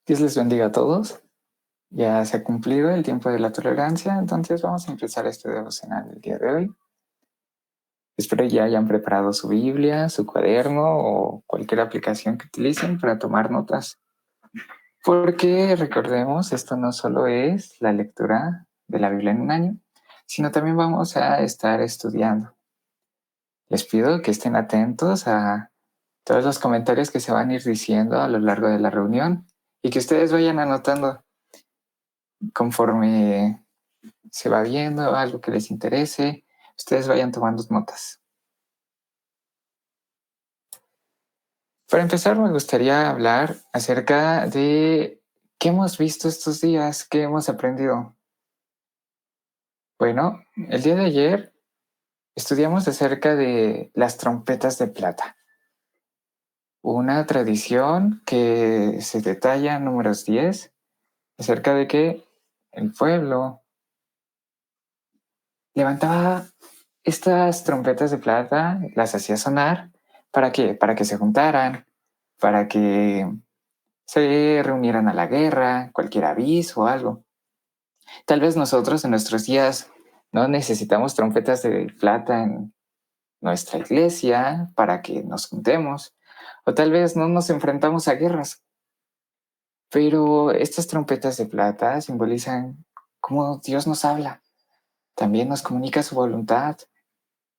Dios les bendiga a todos. Ya se ha cumplido el tiempo de la tolerancia, entonces vamos a empezar este devocional del día de hoy. Espero ya hayan preparado su Biblia, su cuaderno o cualquier aplicación que utilicen para tomar notas. Porque recordemos, esto no solo es la lectura de la Biblia en un año, sino también vamos a estar estudiando. Les pido que estén atentos a todos los comentarios que se van a ir diciendo a lo largo de la reunión y que ustedes vayan anotando conforme se va viendo algo que les interese, ustedes vayan tomando notas. Para empezar, me gustaría hablar acerca de qué hemos visto estos días, qué hemos aprendido. Bueno, el día de ayer estudiamos acerca de las trompetas de plata, una tradición que se detalla en Números 10, acerca de que el pueblo levantaba estas trompetas de plata, las hacía sonar. ¿Para qué? Para que se juntaran, para que se reunieran a la guerra, cualquier aviso o algo. Tal vez nosotros en nuestros días no necesitamos trompetas de plata en nuestra iglesia para que nos juntemos, o tal vez no nos enfrentamos a guerras, pero estas trompetas de plata simbolizan cómo Dios nos habla, también nos comunica su voluntad.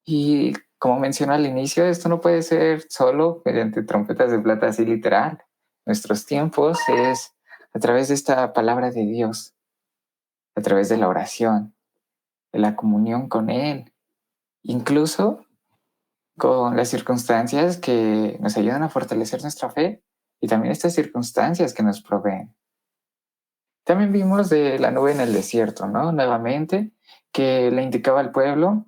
Y como mencioné al inicio, esto no puede ser solo mediante trompetas de plata así literal. Nuestros tiempos es a través de esta palabra de Dios, a través de la oración, de la comunión con Él, incluso con las circunstancias que nos ayudan a fortalecer nuestra fe y también estas circunstancias que nos proveen. También vimos de la nube en el desierto, ¿no? Nuevamente, que le indicaba al pueblo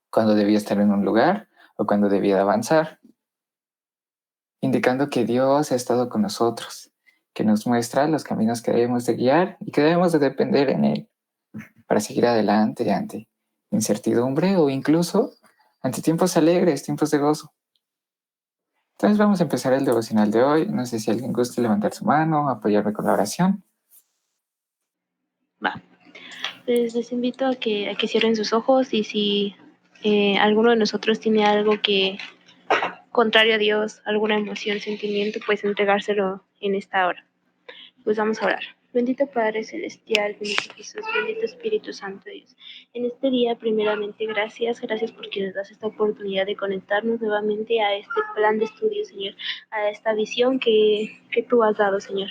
cuando debía estar en un lugar o cuando debía avanzar, indicando que Dios ha estado con nosotros, que nos muestra los caminos que debemos de guiar y que debemos de depender en Él para seguir adelante ante incertidumbre o incluso ante tiempos alegres, tiempos de gozo. Entonces vamos a empezar el devocional de hoy. No sé si alguien gusta levantar su mano, apoyarme con la oración. Va. Les invito a que cierren sus ojos y si alguno de nosotros tiene algo que contrario a Dios, alguna emoción, sentimiento, pues entregárselo en esta hora. Pues vamos a orar. Bendito Padre Celestial, bendito Jesús, bendito Espíritu Santo Dios. En este día, primeramente, gracias porque nos das esta oportunidad de conectarnos nuevamente a este plan de estudio, Señor, a esta visión que tú has dado, Señor.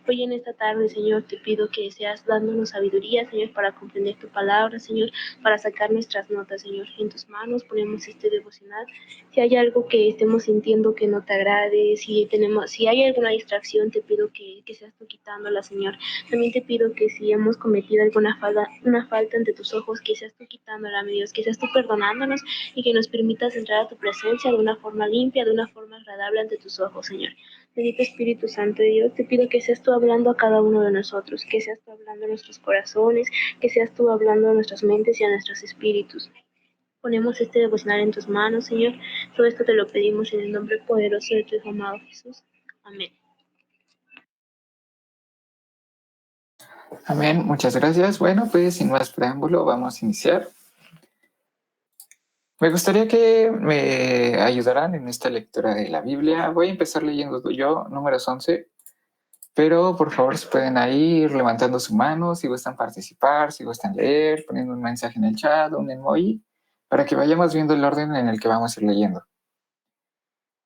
Hoy en esta tarde, Señor, te pido que seas dándonos sabiduría, Señor, para comprender tu palabra, Señor, para sacar nuestras notas, Señor. En tus manos ponemos este devocional. Si hay algo que estemos sintiendo que no te agrade, si hay alguna distracción, te pido que seas tú quitándola, Señor. También te pido que si hemos cometido una falta ante tus ojos, que seas tú quitándola, mi Dios, que seas tú perdonándonos y que nos permitas entrar a tu presencia de una forma limpia, de una forma agradable ante tus ojos, Señor. Bendito Espíritu Santo de Dios, te pido que seas tú hablando a cada uno de nosotros, que seas tú hablando a nuestros corazones, que seas tú hablando a nuestras mentes y a nuestros espíritus. Ponemos este devocional en tus manos, Señor. Todo esto te lo pedimos en el nombre poderoso de tu Hijo amado Jesús. Amén. Amén, muchas gracias. Bueno, pues sin más preámbulo, vamos a iniciar. Me gustaría que me ayudaran en esta lectura de la Biblia. Voy a empezar leyendo yo, Números 11, pero por favor si pueden ahí ir levantando su mano, si gustan participar, si gustan leer, poniendo un mensaje en el chat, un emoji, para que vayamos viendo el orden en el que vamos a ir leyendo.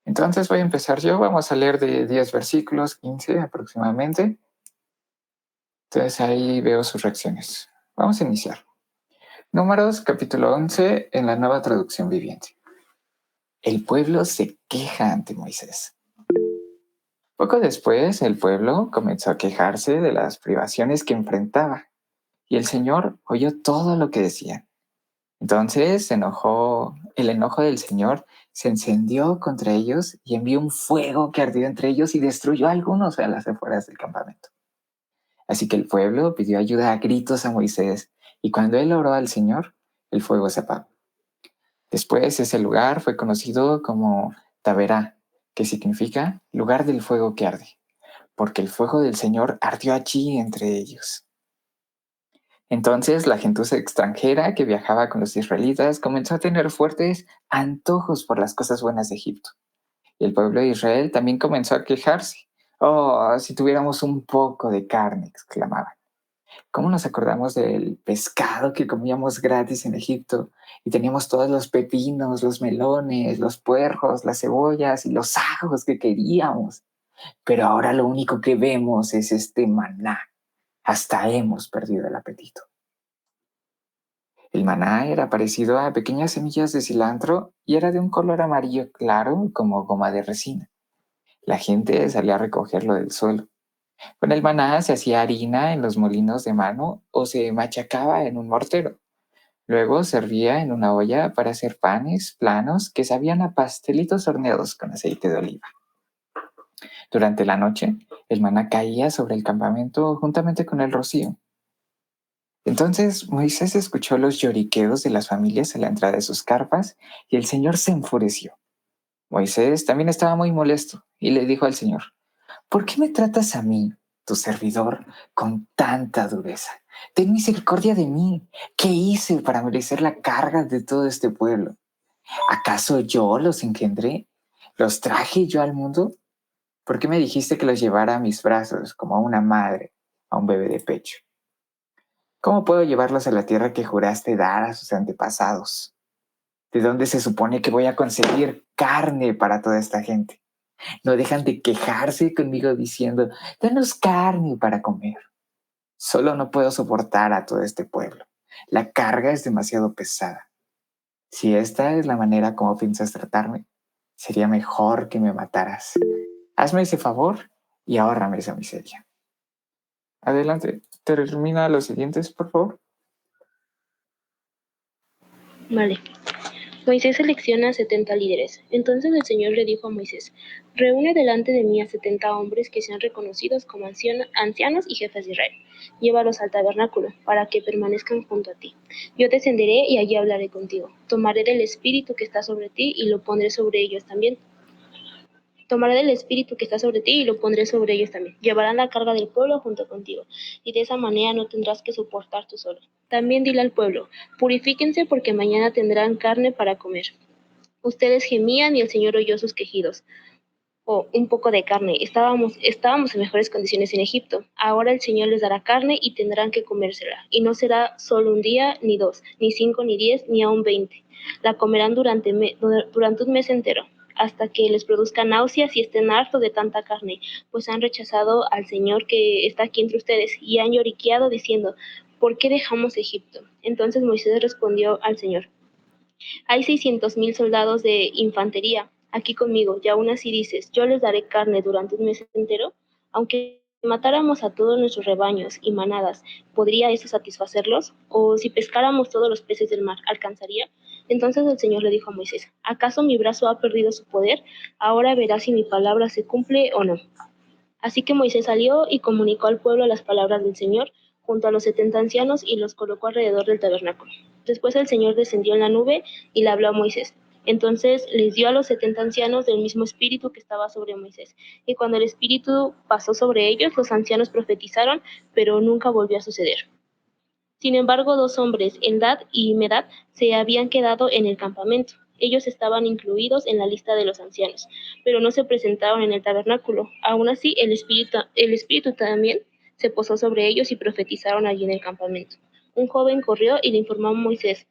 Entonces voy a empezar yo, vamos a leer de 10 versículos, 15 aproximadamente. Entonces ahí veo sus reacciones. Vamos a iniciar. Números capítulo 11 en la Nueva Traducción Viviente. El pueblo se queja ante Moisés. Poco después, el pueblo comenzó a quejarse de las privaciones que enfrentaba, y el Señor oyó todo lo que decían. Entonces el enojo del Señor se encendió contra ellos y envió un fuego que ardió entre ellos y destruyó a algunos a las afueras del campamento. Así que el pueblo pidió ayuda a gritos a Moisés, y cuando él oró al Señor, el fuego se apagó. Después ese lugar fue conocido como Taberá, que significa lugar del fuego que arde, porque el fuego del Señor ardió allí entre ellos. Entonces la gentuza extranjera que viajaba con los israelitas comenzó a tener fuertes antojos por las cosas buenas de Egipto. Y el pueblo de Israel también comenzó a quejarse. Oh, si tuviéramos un poco de carne, exclamaban. ¿Cómo nos acordamos del pescado que comíamos gratis en Egipto? Y teníamos todos los pepinos, los melones, los puerros, las cebollas y los ajos que queríamos. Pero ahora lo único que vemos es este maná. Hasta hemos perdido el apetito. El maná era parecido a pequeñas semillas de cilantro y era de un color amarillo claro como goma de resina. La gente salía a recogerlo del suelo. Con el maná se hacía harina en los molinos de mano o se machacaba en un mortero. Luego se servía en una olla para hacer panes planos que sabían a pastelitos horneados con aceite de oliva. Durante la noche, el maná caía sobre el campamento juntamente con el rocío. Entonces Moisés escuchó los lloriqueos de las familias a la entrada de sus carpas y el Señor se enfureció. Moisés también estaba muy molesto y le dijo al Señor: ¿Por qué me tratas a mí, tu servidor, con tanta dureza? Ten misericordia de mí. ¿Qué hice para merecer la carga de todo este pueblo? ¿Acaso yo los engendré? ¿Los traje yo al mundo? ¿Por qué me dijiste que los llevara a mis brazos como a una madre, a un bebé de pecho? ¿Cómo puedo llevarlos a la tierra que juraste dar a sus antepasados? ¿De dónde se supone que voy a conseguir carne para toda esta gente? No dejan de quejarse conmigo diciendo: danos carne para comer. Solo no puedo soportar a todo este pueblo. La carga es demasiado pesada. Si esta es la manera como piensas tratarme, sería mejor que me mataras. Hazme ese favor y ahórrame esa miseria. Adelante, termina los siguientes, por favor. Vale. Moisés selecciona 70 líderes. Entonces el Señor le dijo a Moisés: reúne delante de mí a 70 hombres que sean reconocidos como ancianos y jefes de Israel. Llévalos al tabernáculo, para que permanezcan junto a ti. Yo descenderé y allí hablaré contigo. Tomaré del espíritu que está sobre ti y lo pondré sobre ellos también. Tomaré del espíritu que está sobre ti y lo pondré sobre ellos también. Llevarán la carga del pueblo junto contigo, y de esa manera no tendrás que soportar tú solo. También dile al pueblo: purifíquense porque mañana tendrán carne para comer. Ustedes gemían y el Señor oyó sus quejidos. Oh, un poco de carne. Estábamos en mejores condiciones en Egipto. Ahora el Señor les dará carne y tendrán que comérsela. Y no será solo un día, ni dos, ni 5, ni 10, ni aún 20. La comerán durante un mes entero, hasta que les produzca náuseas y estén hartos de tanta carne, pues han rechazado al Señor que está aquí entre ustedes y han lloriqueado diciendo: ¿por qué dejamos Egipto? Entonces Moisés respondió al Señor: hay 600,000 soldados de infantería aquí conmigo, y aún así dices: yo les daré carne durante un mes entero. Aunque matáramos a todos nuestros rebaños y manadas, ¿podría eso satisfacerlos? ¿O si pescáramos todos los peces del mar, alcanzaría? Entonces el Señor le dijo a Moisés: ¿acaso mi brazo ha perdido su poder? Ahora verás si mi palabra se cumple o no. Así que Moisés salió y comunicó al pueblo las palabras del Señor junto a los 70 ancianos y los colocó alrededor del tabernáculo. Después el Señor descendió en la nube y le habló a Moisés. Entonces les dio a los 70 ancianos del mismo espíritu que estaba sobre Moisés. Y cuando el espíritu pasó sobre ellos, los ancianos profetizaron, pero nunca volvió a suceder. Sin embargo, 2 hombres, Eldad y Medad, se habían quedado en el campamento. Ellos estaban incluidos en la lista de los ancianos, pero no se presentaron en el tabernáculo. Aún así, el espíritu también se posó sobre ellos y profetizaron allí en el campamento. Un joven corrió y le informó a Moisés: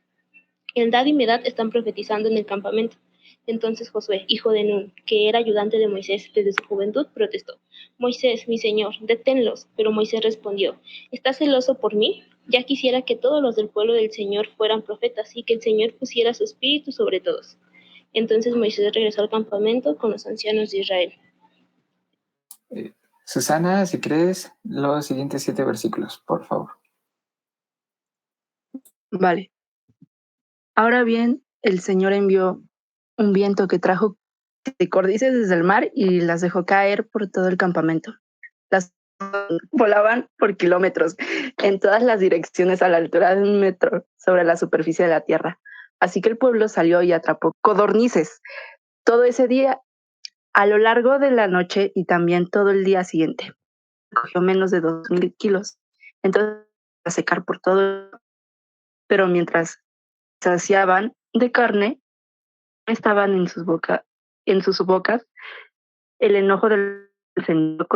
Eldad y Medad están profetizando en el campamento. Entonces Josué, hijo de Nun, que era ayudante de Moisés desde su juventud, protestó: Moisés, mi señor, deténlos. Pero Moisés respondió: ¿estás celoso por mí? Ya quisiera que todos los del pueblo del Señor fueran profetas y que el Señor pusiera su espíritu sobre todos. Entonces Moisés regresó al campamento con los ancianos de Israel. Susana, si crees, los siguientes 7 versículos, por favor. Vale. Ahora bien, el Señor envió un viento que trajo codornices desde el mar y las dejó caer por todo el campamento. Las volaban por kilómetros en todas las direcciones a la altura de 1 metro sobre la superficie de la tierra. Así que el pueblo salió y atrapó codornices todo ese día, a lo largo de la noche y también todo el día siguiente. cogió menos de 2,000 kilos. Entonces, a secar por todo, pero mientras saciaban de carne, estaban en sus bocas el enojo del Señor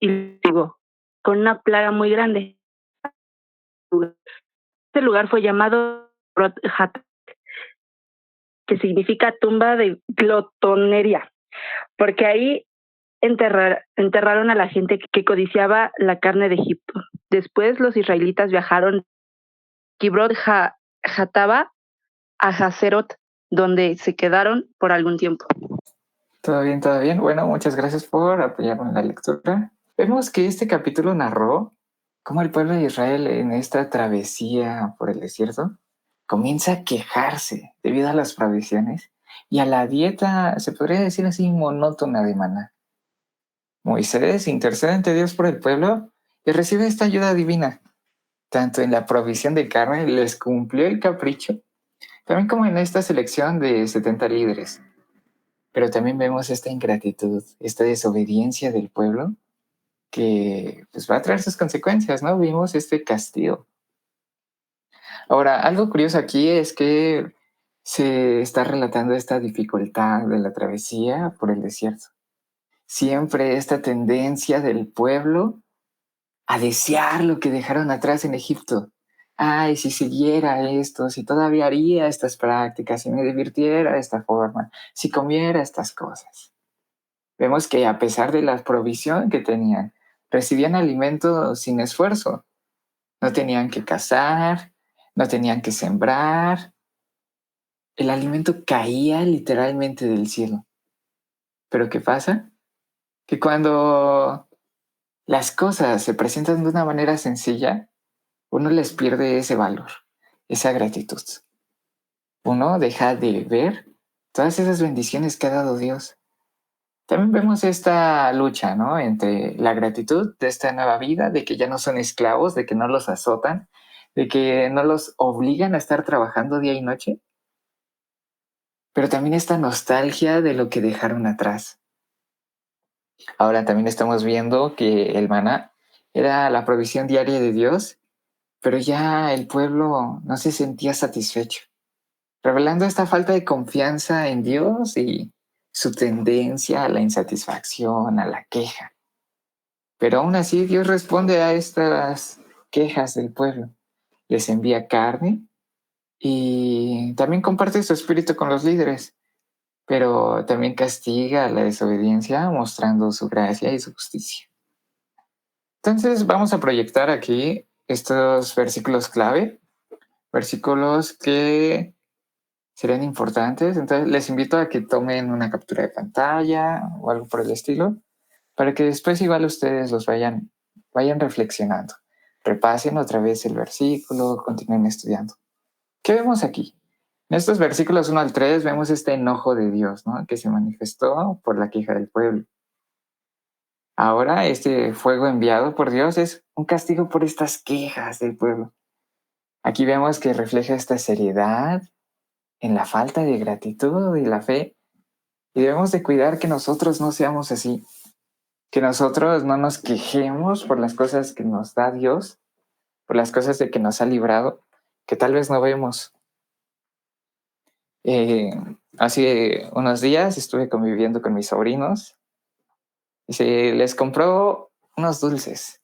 y digo, con una plaga muy grande. Este lugar fue llamado Brot Hat, que significa tumba de glotonería, porque ahí enterraron a la gente que codiciaba la carne de Egipto. Después los israelitas viajaron Kibrot Hataba a Hazerot, donde se quedaron por algún tiempo. Todo bien, todo bien. Bueno, muchas gracias por apoyarme en la lectura. Vemos que este capítulo narró cómo el pueblo de Israel en esta travesía por el desierto comienza a quejarse debido a las provisiones y a la dieta, se podría decir así, monótona de maná. Moisés intercede ante Dios por el pueblo y recibe esta ayuda divina. Tanto en la provisión de carne les cumplió el capricho, también como en esta selección de 70 líderes. Pero también vemos esta ingratitud, esta desobediencia del pueblo que pues, va a traer sus consecuencias, ¿no? Vimos este castigo. Ahora, algo curioso aquí es que se está relatando esta dificultad de la travesía por el desierto. Siempre esta tendencia del pueblo a desear lo que dejaron atrás en Egipto. Ay, si siguiera esto, si todavía haría estas prácticas, si me divirtiera de esta forma, si comiera estas cosas. Vemos que a pesar de la provisión que tenían, recibían alimento sin esfuerzo. No tenían que cazar, no tenían que sembrar. El alimento caía literalmente del cielo. Pero ¿qué pasa? Que cuando las cosas se presentan de una manera sencilla, uno les pierde ese valor, esa gratitud. Uno deja de ver todas esas bendiciones que ha dado Dios. También vemos esta lucha, ¿no? Entre la gratitud de esta nueva vida, de que ya no son esclavos, de que no los azotan, de que no los obligan a estar trabajando día y noche, pero también esta nostalgia de lo que dejaron atrás. Ahora también estamos viendo que el maná era la provisión diaria de Dios, pero ya el pueblo no se sentía satisfecho, revelando esta falta de confianza en Dios y su tendencia a la insatisfacción, a la queja. Pero aún así Dios responde a estas quejas del pueblo. Les envía carne y también comparte su espíritu con los líderes, pero también castiga la desobediencia mostrando su gracia y su justicia. Entonces vamos a proyectar aquí estos versículos clave, versículos que serían importantes. Entonces les invito a que tomen una captura de pantalla o algo por el estilo, para que después igual ustedes los vayan reflexionando. Repasen otra vez el versículo, continúen estudiando. ¿Qué vemos aquí? En estos versículos 1 al 3 vemos este enojo de Dios, ¿no? Que se manifestó por la queja del pueblo. Ahora este fuego enviado por Dios es un castigo por estas quejas del pueblo. Aquí vemos que refleja esta seriedad en la falta de gratitud y la fe. Y debemos de cuidar que nosotros no seamos así, que nosotros no nos quejemos por las cosas que nos da Dios, por las cosas de que nos ha librado, que tal vez no vemos. Hace unos días estuve conviviendo con mis sobrinos y se les compró unos dulces.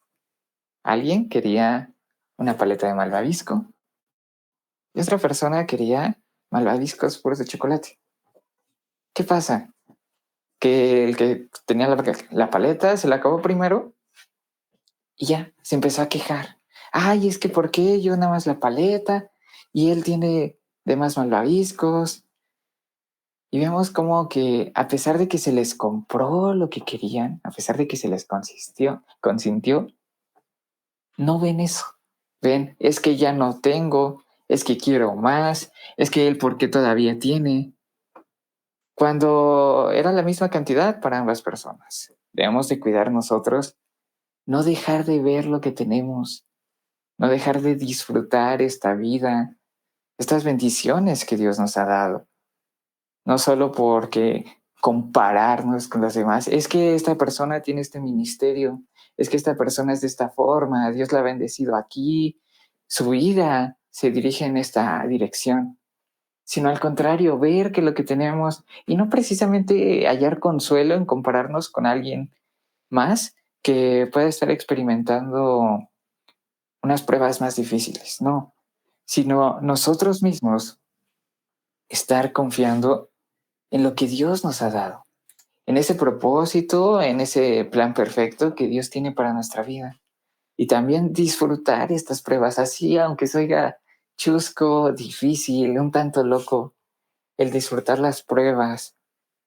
Alguien quería una paleta de malvavisco y otra persona quería malvaviscos puros de chocolate. ¿Qué pasa? Que el que tenía la paleta se la acabó primero y ya se empezó a quejar. Ay, es que ¿por qué yo nada más la paleta y él tiene demás malvaviscos? Y vemos como que a pesar de que se les compró lo que querían, a pesar de que se les consintió, no ven eso. Ven, es que ya no tengo, es que quiero más, es que él porque todavía tiene. Cuando era la misma cantidad para ambas personas. Debemos de cuidar nosotros, no dejar de ver lo que tenemos, no dejar de disfrutar esta vida, estas bendiciones que Dios nos ha dado. No solo porque compararnos con los demás. Es que esta persona tiene este ministerio, es que esta persona es de esta forma, Dios la ha bendecido aquí, su vida se dirige en esta dirección, sino al contrario, ver que lo que tenemos, y no precisamente hallar consuelo en compararnos con alguien más que pueda estar experimentando unas pruebas más difíciles, no, sino nosotros mismos estar confiando en lo que Dios nos ha dado, en ese propósito, en ese plan perfecto que Dios tiene para nuestra vida. Y también disfrutar estas pruebas así, aunque se oiga chusco, difícil, un tanto loco, el disfrutar las pruebas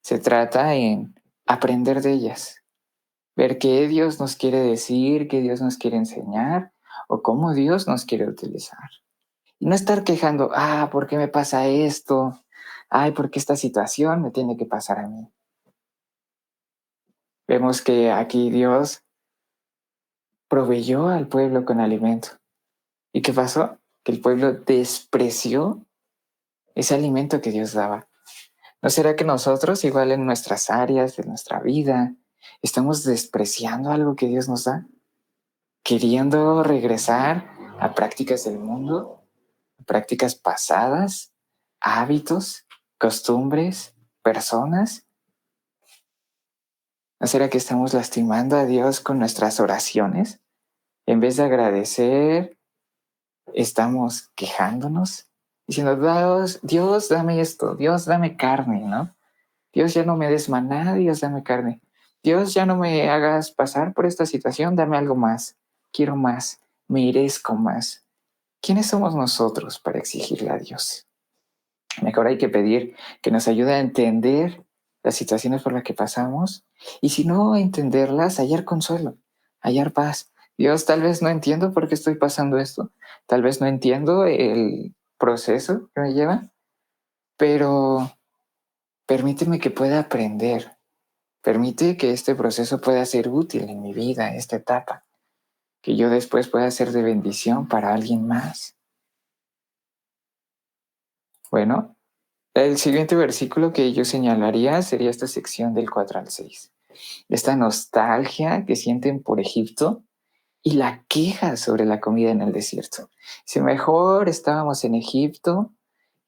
se trata en aprender de ellas, ver qué Dios nos quiere decir, qué Dios nos quiere enseñar o cómo Dios nos quiere utilizar. Y no estar quejando, ¿por qué me pasa esto? Ay, ¿por qué esta situación me tiene que pasar a mí? Vemos que aquí Dios proveyó al pueblo con alimento. ¿Y qué pasó? Que el pueblo despreció ese alimento que Dios daba. ¿No será que nosotros, igual en nuestras áreas de nuestra vida, estamos despreciando algo que Dios nos da? Queriendo regresar a prácticas del mundo, a prácticas pasadas, hábitos, costumbres, personas. ¿No será que estamos lastimando a Dios con nuestras oraciones? En vez de agradecer, estamos quejándonos, diciendo, Dios, dame esto, Dios, dame carne, ¿no? Dios, ya no me des maná, Dios, dame carne. Dios, ya no me hagas pasar por esta situación, dame algo más. Quiero más, merezco más. ¿Quiénes somos nosotros para exigirle a Dios? Mejor hay que pedir que nos ayude a entender las situaciones por las que pasamos y si no entenderlas, hallar consuelo, hallar paz. Dios, tal vez no entiendo por qué estoy pasando esto, tal vez no entiendo el proceso que me lleva, pero permíteme que pueda aprender, permite que este proceso pueda ser útil en mi vida, esta etapa, que yo después pueda ser de bendición para alguien más. Bueno, el siguiente versículo que yo señalaría sería esta sección del 4 al 6. Esta nostalgia que sienten por Egipto y la queja sobre la comida en el desierto. Si mejor estábamos en Egipto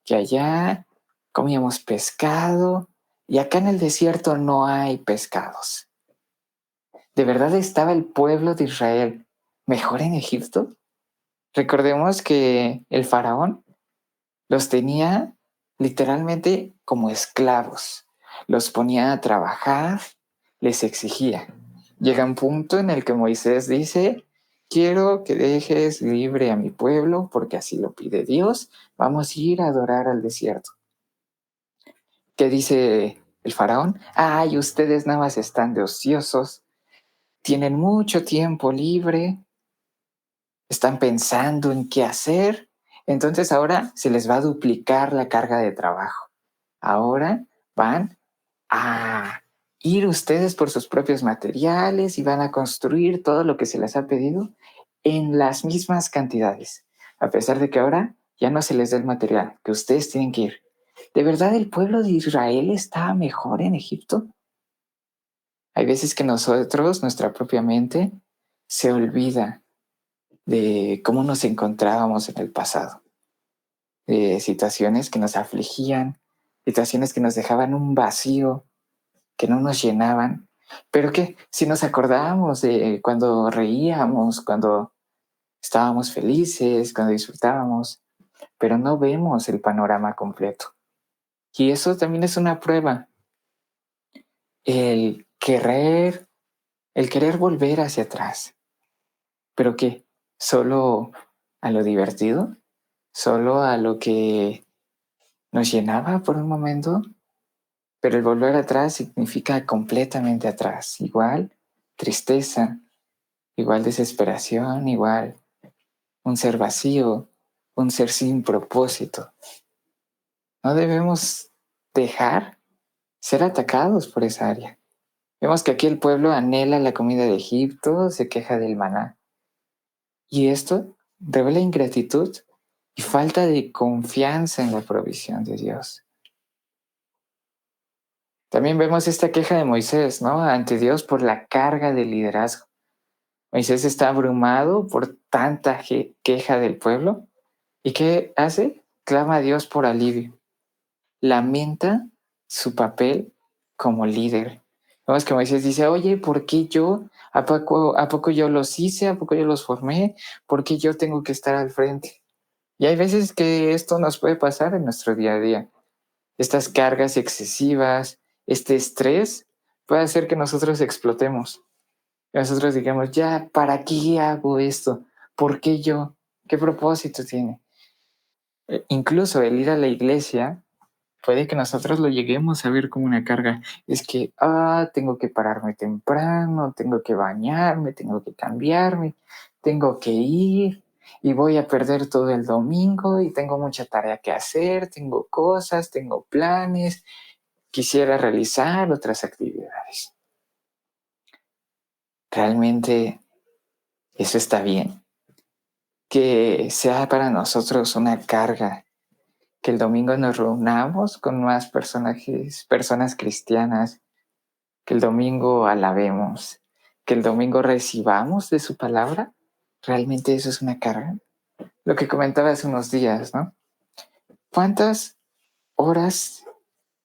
que allá comíamos pescado y acá en el desierto no hay pescados. ¿De verdad estaba el pueblo de Israel mejor en Egipto? Recordemos que el faraón los tenía literalmente como esclavos. Los ponía a trabajar, les exigía. Llega un punto en el que Moisés dice, quiero que dejes libre a mi pueblo porque así lo pide Dios. Vamos a ir a adorar al desierto. ¿Qué dice el faraón? Ay, ustedes nada más están de ociosos, tienen mucho tiempo libre, están pensando en qué hacer, entonces ahora se les va a duplicar la carga de trabajo. Ahora van a ir ustedes por sus propios materiales y van a construir todo lo que se les ha pedido en las mismas cantidades, a pesar de que ahora ya no se les da el material, que ustedes tienen que ir. ¿De verdad el pueblo de Israel está mejor en Egipto? Hay veces que nosotros, nuestra propia mente, se olvida de cómo nos encontrábamos en el pasado, de situaciones que nos afligían, situaciones que nos dejaban un vacío, que no nos llenaban, pero que si nos acordábamos de cuando reíamos, cuando estábamos felices, cuando disfrutábamos, pero no vemos el panorama completo. Y eso también es una prueba, el querer, el querer volver hacia atrás, pero que solo a lo divertido, solo a lo que nos llenaba por un momento, pero el volver atrás significa completamente atrás, igual tristeza, igual desesperación, igual un ser vacío, un ser sin propósito. No debemos dejar ser atacados por esa área. Vemos que aquí el pueblo anhela la comida de Egipto, se queja del maná. Y esto revela ingratitud y falta de confianza en la provisión de Dios. También vemos esta queja de Moisés, ¿no? Ante Dios por la carga del liderazgo. Moisés está abrumado por tanta queja del pueblo. ¿Y qué hace? Clama a Dios por alivio. Lamenta su papel como líder. Vemos que Moisés dice, oye, ¿por qué yo? ¿A poco yo los hice? ¿A poco yo los formé? ¿Por qué yo tengo que estar al frente? Y hay veces que esto nos puede pasar en nuestro día a día. Estas cargas excesivas, este estrés, puede hacer que nosotros explotemos. Que nosotros digamos, ya, ¿para qué hago esto? ¿Por qué yo? ¿Qué propósito tiene? Incluso el ir a la iglesia puede que nosotros lo lleguemos a ver como una carga. Es que, tengo que pararme temprano, tengo que bañarme, tengo que cambiarme, tengo que ir y voy a perder todo el domingo y tengo mucha tarea que hacer, tengo cosas, tengo planes, quisiera realizar otras actividades. ¿Realmente eso está bien? Que sea para nosotros una carga, que el domingo nos reunamos con más personas cristianas, que el domingo alabemos, que el domingo recibamos de su palabra. ¿Realmente eso es una carga? Lo que comentaba hace unos días, ¿no? ¿Cuántas horas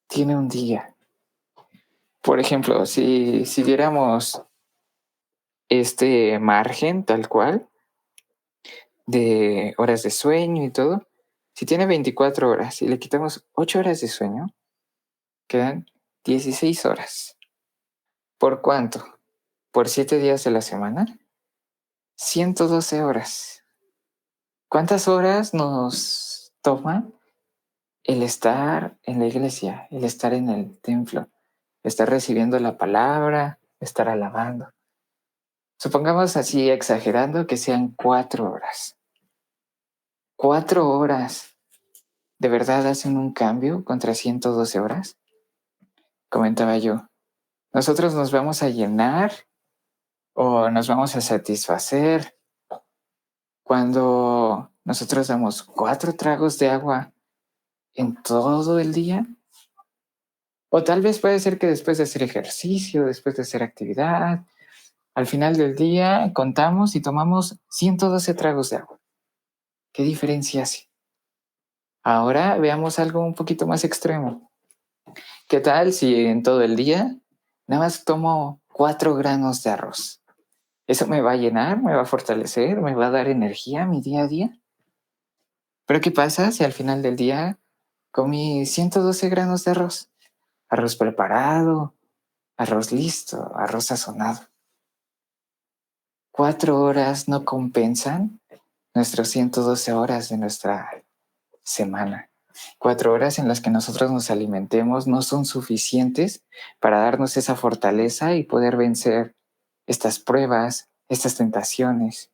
tiene un día? Por ejemplo, si viéramos este margen tal cual de horas de sueño y todo, si tiene 24 horas y le quitamos 8 horas de sueño, quedan 16 horas. ¿Por cuánto? ¿Por 7 días de la semana? 112 horas. ¿Cuántas horas nos toma el estar en la iglesia, el estar en el templo, estar recibiendo la palabra, estar alabando? Supongamos así, exagerando, que sean 4 horas. 4 horas. ¿De verdad hacen un cambio contra 112 horas? Comentaba yo. Nosotros nos vamos a llenar o nos vamos a satisfacer cuando nosotros damos 4 tragos de agua en todo el día. O tal vez puede ser que después de hacer ejercicio, después de hacer actividad, al final del día contamos y tomamos 112 tragos de agua. ¿Qué diferencia hace? Ahora veamos algo un poquito más extremo. ¿Qué tal si en todo el día nada más tomo 4 granos de arroz? ¿Eso me va a llenar? ¿Me va a fortalecer? ¿Me va a dar energía a mi día a día? Pero ¿qué pasa si al final del día comí 112 granos de arroz? Arroz preparado, arroz listo, arroz sazonado. 4 horas no compensan nuestras 112 horas de nuestra semana. 4 horas en las que nosotros nos alimentemos no son suficientes para darnos esa fortaleza y poder vencer estas pruebas, estas tentaciones.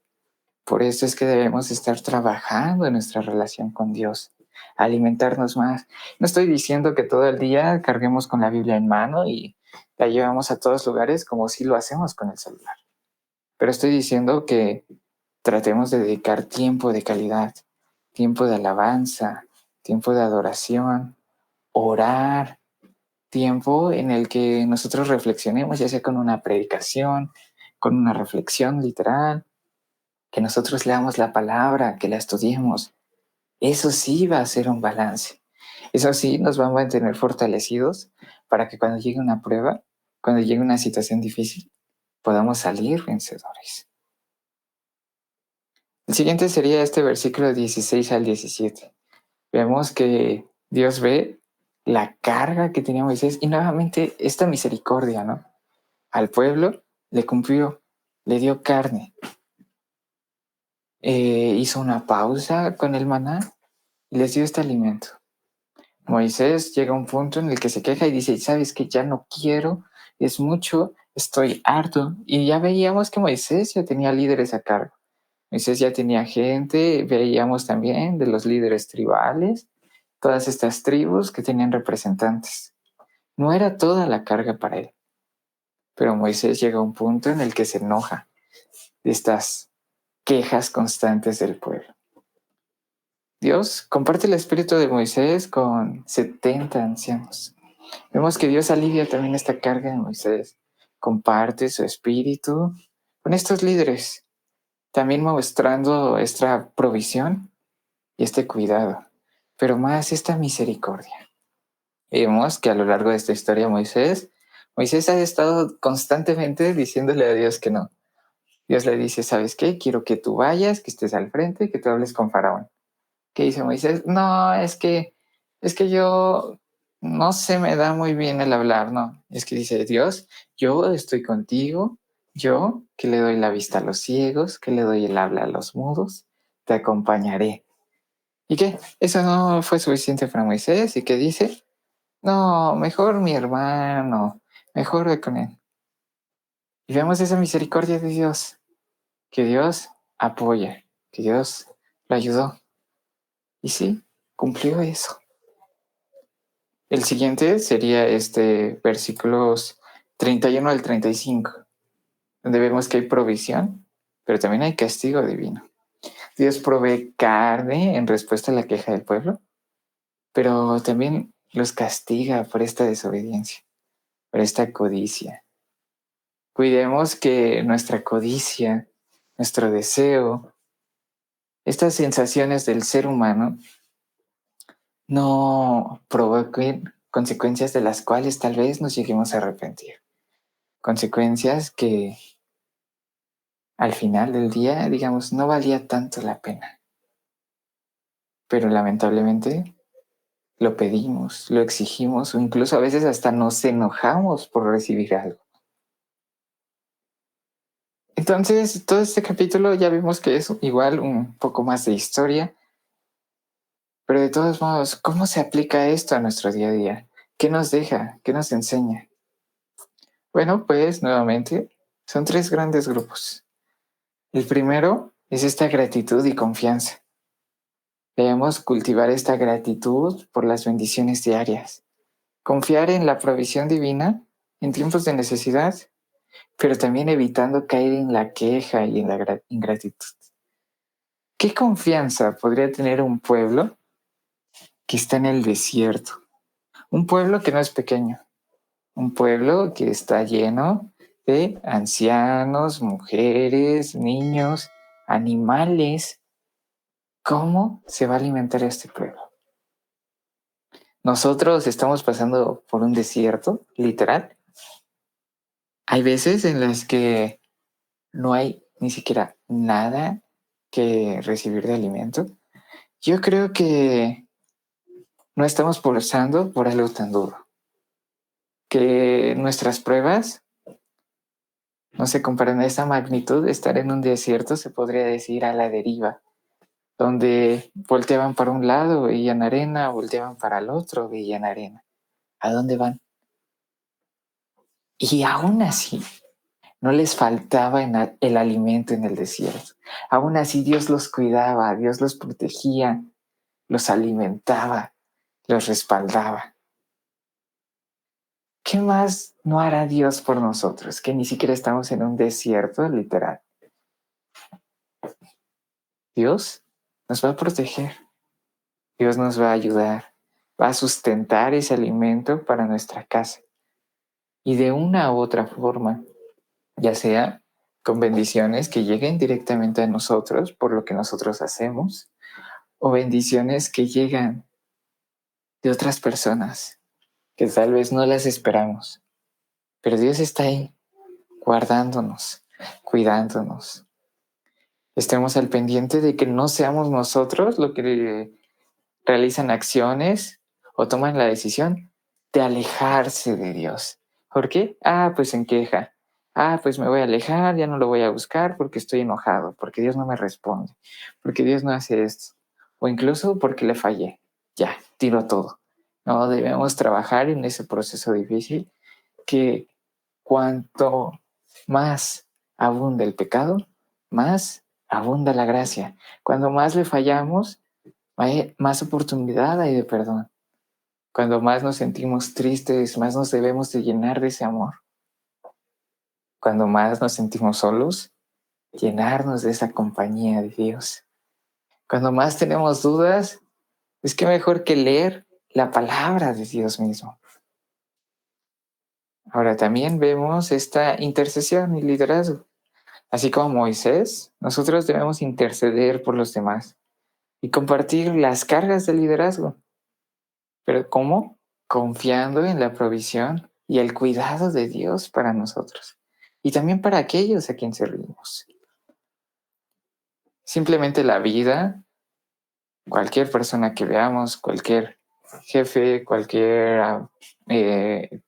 Por eso es que debemos estar trabajando en nuestra relación con Dios, alimentarnos más. No estoy diciendo que todo el día carguemos con la Biblia en mano y la llevamos a todos lugares como si lo hacemos con el celular. Pero estoy diciendo que tratemos de dedicar tiempo de calidad, tiempo de alabanza, tiempo de adoración, orar, tiempo en el que nosotros reflexionemos, ya sea con una predicación, con una reflexión literal, que nosotros leamos la palabra, que la estudiemos. Eso sí va a ser un balance. Eso sí nos va a mantener fortalecidos para que cuando llegue una prueba, cuando llegue una situación difícil, podamos salir vencedores. El siguiente sería este versículo 16 al 17. Vemos que Dios ve la carga que tenía Moisés y nuevamente esta misericordia, ¿no? Al pueblo le cumplió, le dio carne, hizo una pausa con el maná y les dio este alimento. Moisés llega a un punto en el que se queja y dice, ¿sabes qué? Ya no quiero, es mucho, estoy harto. Y ya veíamos que Moisés ya tenía líderes a cargo. Moisés ya tenía gente, veíamos también de los líderes tribales, todas estas tribus que tenían representantes. No era toda la carga para él, pero Moisés llega a un punto en el que se enoja de estas quejas constantes del pueblo. Dios comparte el espíritu de Moisés con 70 ancianos. Vemos que Dios alivia también esta carga de Moisés, comparte su espíritu con estos líderes, también mostrando esta provisión y este cuidado, pero más esta misericordia. Vemos que a lo largo de esta historia Moisés ha estado constantemente diciéndole a Dios que no. Dios le dice, ¿sabes qué? Quiero que tú vayas, que estés al frente, que tú hables con Faraón. ¿Qué dice Moisés? No, es que yo no se me da muy bien el hablar, no. Es que dice Dios, yo estoy contigo, yo que le doy la vista a los ciegos, que le doy el habla a los mudos, te acompañaré. ¿Y qué? Eso no fue suficiente para Moisés. ¿Y qué dice? No, mejor mi hermano, mejor ve con él. Y vemos esa misericordia de Dios, que Dios apoya, que Dios lo ayudó. Y sí, cumplió eso. El siguiente sería versículos 31 al 35, donde vemos que hay provisión, pero también hay castigo divino. Dios provee carne en respuesta a la queja del pueblo, pero también los castiga por esta desobediencia, por esta codicia. Cuidemos que nuestra codicia, nuestro deseo, estas sensaciones del ser humano no provoquen consecuencias de las cuales tal vez nos lleguemos a arrepentir. Consecuencias que al final del día, digamos, no valía tanto la pena. Pero lamentablemente lo pedimos, lo exigimos o incluso a veces hasta nos enojamos por recibir algo. Entonces, todo este capítulo ya vimos que es igual un poco más de historia, pero de todos modos, ¿cómo se aplica esto a nuestro día a día? ¿Qué nos deja? ¿Qué nos enseña? Bueno, pues nuevamente son 3 grandes grupos. El primero es esta gratitud y confianza. Debemos cultivar esta gratitud por las bendiciones diarias, confiar en la provisión divina en tiempos de necesidad, pero también evitando caer en la queja y en la ingratitud. ¿Qué confianza podría tener un pueblo que está en el desierto? Un pueblo que no es pequeño, un pueblo que está lleno de ancianos, mujeres, niños, animales. ¿Cómo se va a alimentar este pueblo? Nosotros estamos pasando por un desierto, literal. Hay veces en las que no hay ni siquiera nada que recibir de alimento. Yo creo que no estamos pasando por algo tan duro. Que nuestras pruebas no se comparan a esa magnitud. Estar en un desierto se podría decir a la deriva, donde volteaban para un lado, veían arena, volteaban para el otro, veían arena. ¿A dónde van? Y aún así, no les faltaba el alimento en el desierto. Aún así Dios los cuidaba, Dios los protegía, los alimentaba, los respaldaba. ¿Qué más no hará Dios por nosotros? Que ni siquiera estamos en un desierto literal. Dios nos va a proteger, Dios nos va a ayudar, va a sustentar ese alimento para nuestra casa. Y de una u otra forma, ya sea con bendiciones que lleguen directamente a nosotros por lo que nosotros hacemos, o bendiciones que llegan de otras personas que tal vez no las esperamos. Pero Dios está ahí, guardándonos, cuidándonos. Estemos al pendiente de que no seamos nosotros los que realizan acciones o toman la decisión de alejarse de Dios. ¿Por qué? Pues en queja. Pues me voy a alejar, ya no lo voy a buscar porque estoy enojado, porque Dios no me responde, porque Dios no hace esto, o incluso porque le fallé. Ya, tiro todo. No, debemos trabajar en ese proceso difícil que cuanto más abunda el pecado, más abunda la gracia. Cuando más le fallamos, hay más oportunidad hay de perdón. Cuando más nos sentimos tristes, más nos debemos de llenar de ese amor. Cuando más nos sentimos solos, llenarnos de esa compañía de Dios. Cuando más tenemos dudas, es que mejor que leer la palabra de Dios mismo. Ahora también vemos esta intercesión y liderazgo. Así como Moisés, nosotros debemos interceder por los demás y compartir las cargas de liderazgo. ¿Pero cómo? Confiando en la provisión y el cuidado de Dios para nosotros y también para aquellos a quien servimos. Simplemente la vida, cualquier persona que veamos, cualquier jefe, cualquier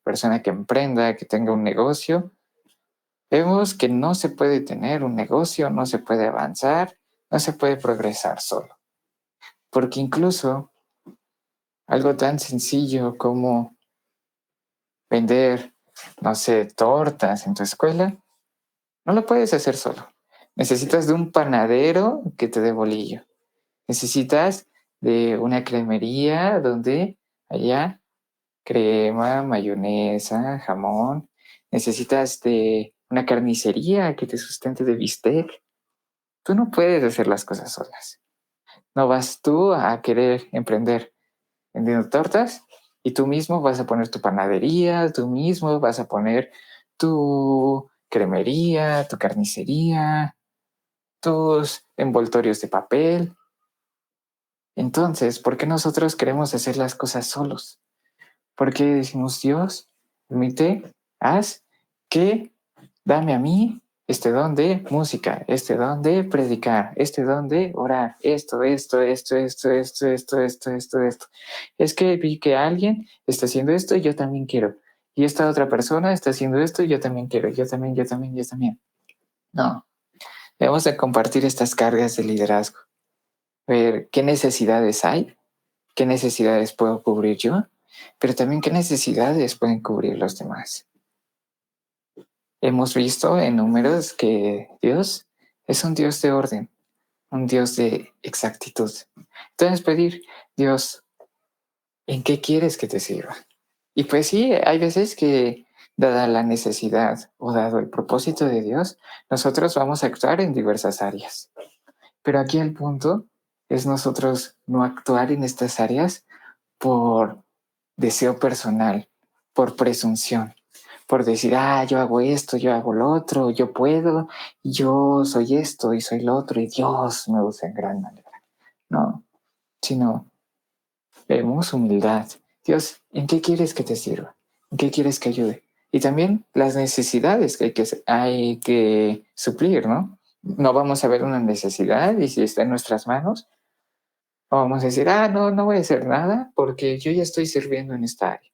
persona que emprenda, que tenga un negocio, vemos que no se puede tener un negocio, no se puede avanzar, no se puede progresar solo. Porque incluso algo tan sencillo como vender, no sé, tortas en tu escuela, no lo puedes hacer solo. Necesitas de un panadero que te dé bolillo. Necesitas de una cremería donde haya crema, mayonesa, jamón. Necesitas de una carnicería que te sustente de bistec. Tú no puedes hacer las cosas solas. No vas tú a querer emprender vendiendo tortas y tú mismo vas a poner tu panadería, tú mismo vas a poner tu cremería, tu carnicería, tus envoltorios de papel. Entonces, ¿por qué nosotros queremos hacer las cosas solos? Porque decimos, Dios, permite, haz que dame a mí este don de música, este don de predicar, este don de orar, esto. Es que vi que alguien está haciendo esto y yo también quiero. Y esta otra persona está haciendo esto y yo también quiero. Yo también. No, debemos de compartir estas cargas de liderazgo. Ver qué necesidades hay, qué necesidades puedo cubrir yo, pero también qué necesidades pueden cubrir los demás. Hemos visto en números que Dios es un Dios de orden, un Dios de exactitud. Entonces pedir, Dios, ¿en qué quieres que te sirva? Y pues sí, hay veces que, dada la necesidad o dado el propósito de Dios, nosotros vamos a actuar en diversas áreas. Pero aquí el punto es nosotros no actuar en estas áreas por deseo personal, por presunción, por decir, yo hago esto, yo hago lo otro, yo puedo, yo soy esto y soy lo otro y Dios me usa en gran manera. No, sino vemos humildad. Dios, ¿en qué quieres que te sirva? ¿En qué quieres que ayude? Y también las necesidades que hay que suplir, ¿no? No vamos a ver una necesidad y si está en nuestras manos, no vamos a decir, no voy a hacer nada porque yo ya estoy sirviendo en esta área.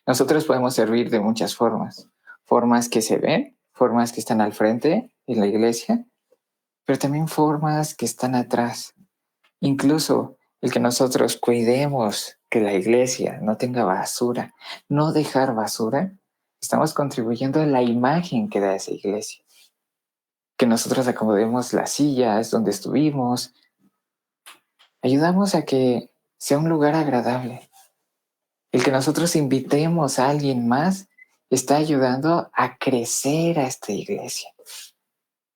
Nosotros podemos servir de muchas formas. Formas que se ven, formas que están al frente en la iglesia, pero también formas que están atrás. Incluso el que nosotros cuidemos que la iglesia no tenga basura, no dejar basura, estamos contribuyendo a la imagen que da esa iglesia. Que nosotros acomodemos las sillas donde estuvimos, ayudamos a que sea un lugar agradable. El que nosotros invitemos a alguien más está ayudando a crecer a esta iglesia.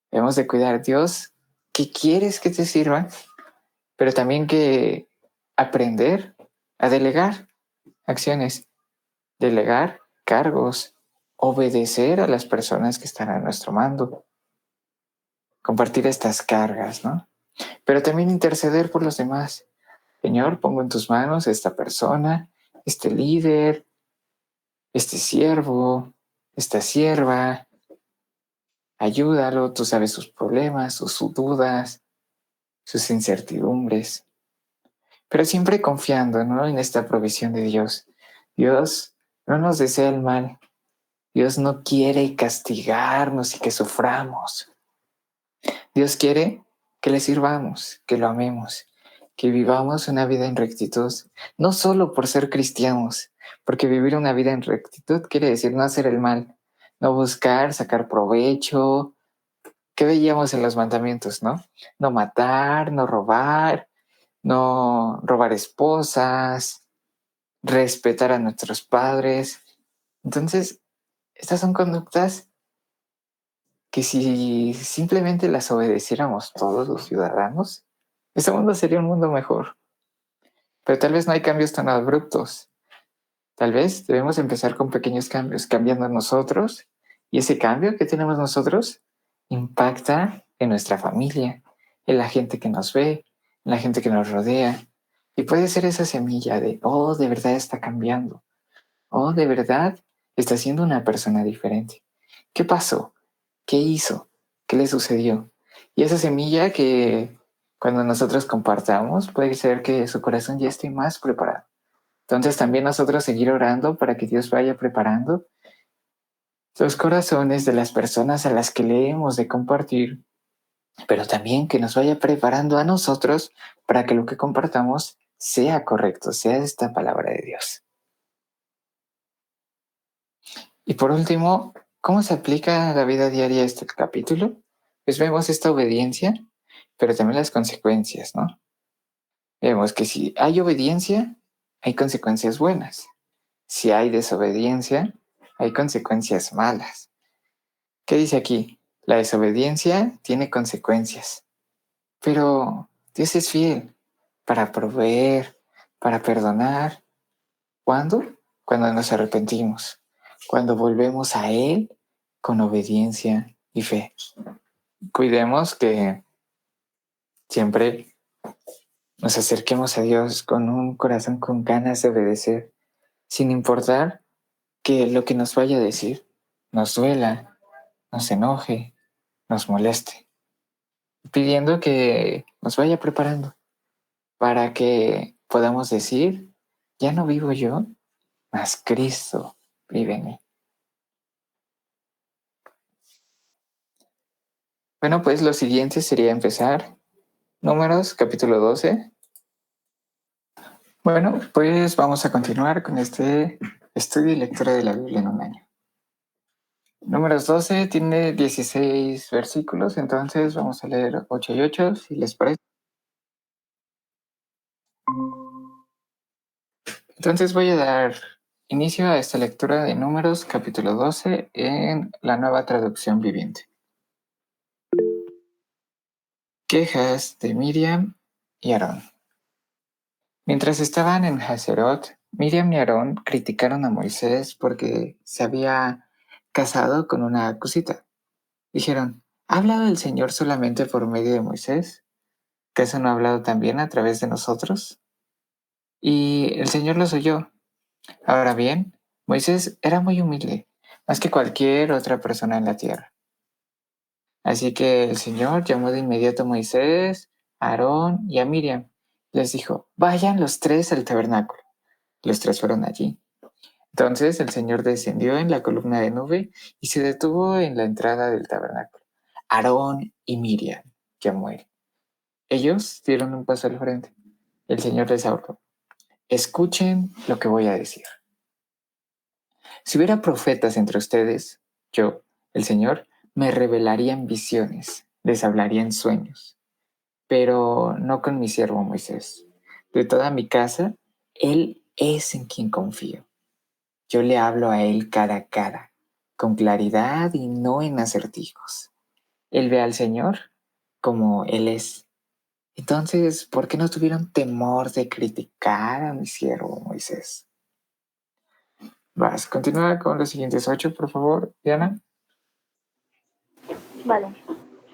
Debemos de cuidar, Dios, ¿qué quieres que te sirva? Pero también que aprender a delegar acciones, delegar cargos, obedecer a las personas que están a nuestro mando, compartir estas cargas, ¿no? Pero también interceder por los demás. Señor, pongo en tus manos esta persona, este líder, este siervo, esta sierva, ayúdalo, tú sabes sus problemas, sus dudas, sus incertidumbres, pero siempre confiando, ¿no?, en esta provisión de Dios. Dios no nos desea el mal, Dios no quiere castigarnos y que suframos. Dios quiere que le sirvamos, que lo amemos, que vivamos una vida en rectitud, no solo por ser cristianos, porque vivir una vida en rectitud quiere decir no hacer el mal, no buscar sacar provecho. ¿Qué veíamos en los mandamientos, no? No matar, no robar esposas, respetar a nuestros padres. Entonces, estas son conductas que si simplemente las obedeciéramos todos los ciudadanos, este mundo sería un mundo mejor. Pero tal vez no hay cambios tan abruptos. Tal vez debemos empezar con pequeños cambios, cambiando nosotros, y ese cambio que tenemos nosotros impacta en nuestra familia, en la gente que nos ve, en la gente que nos rodea. Y puede ser esa semilla de, oh, de verdad está cambiando. Oh, de verdad está siendo una persona diferente. ¿Qué pasó? ¿Qué hizo? ¿Qué le sucedió? Y esa semilla que cuando nosotros compartamos puede ser que su corazón ya esté más preparado. Entonces también nosotros seguir orando para que Dios vaya preparando los corazones de las personas a las que le hemos de compartir, pero también que nos vaya preparando a nosotros para que lo que compartamos sea correcto, sea esta palabra de Dios. Y por último, ¿cómo se aplica a la vida diaria este capítulo? Pues vemos esta obediencia, pero también las consecuencias, ¿no? Vemos que si hay obediencia, hay consecuencias buenas. Si hay desobediencia, hay consecuencias malas. ¿Qué dice aquí? La desobediencia tiene consecuencias, pero Dios es fiel para proveer, para perdonar. ¿Cuándo? Cuando nos arrepentimos, cuando volvemos a Él con obediencia y fe. Cuidemos que siempre nos acerquemos a Dios con un corazón con ganas de obedecer, sin importar que lo que nos vaya a decir nos duela, nos enoje, nos moleste, pidiendo que nos vaya preparando para que podamos decir, ya no vivo yo, mas Cristo vive en mí. Bueno, pues lo siguiente sería empezar Números, capítulo 12. Bueno, pues vamos a continuar con este estudio y lectura de la Biblia en un año. Números 12 tiene 16 versículos, entonces vamos a leer 8 y 8, si les parece. Entonces voy a dar inicio a esta lectura de Números, capítulo 12, en la Nueva Traducción Viviente. Quejas de Miriam y Aarón. Mientras estaban en Hazerot, Miriam y Aarón criticaron a Moisés porque se había casado con una cusita. Dijeron, ¿ha hablado el Señor solamente por medio de Moisés? ¿Acaso no ha hablado también a través de nosotros? Y el Señor los oyó. Ahora bien, Moisés era muy humilde, más que cualquier otra persona en la tierra. Así que el Señor llamó de inmediato a Moisés, a Aarón y a Miriam. Les dijo, vayan los tres al tabernáculo. Los tres fueron allí. Entonces el Señor descendió en la columna de nube y se detuvo en la entrada del tabernáculo. Aarón y Miriam llamó él. Ellos dieron un paso al frente. El Señor les habló. Escuchen lo que voy a decir. Si hubiera profetas entre ustedes, yo, el Señor, me revelaría en visiones, les hablaría en sueños, pero no con mi siervo Moisés. De toda mi casa, Él es en quien confío. Yo le hablo a Él cara a cara, con claridad y no en acertijos. Él ve al Señor como Él es. Entonces, ¿por qué no tuvieron temor de criticar a mi siervo Moisés? Vas, continúa con los siguientes 8, por favor, Diana. Vale.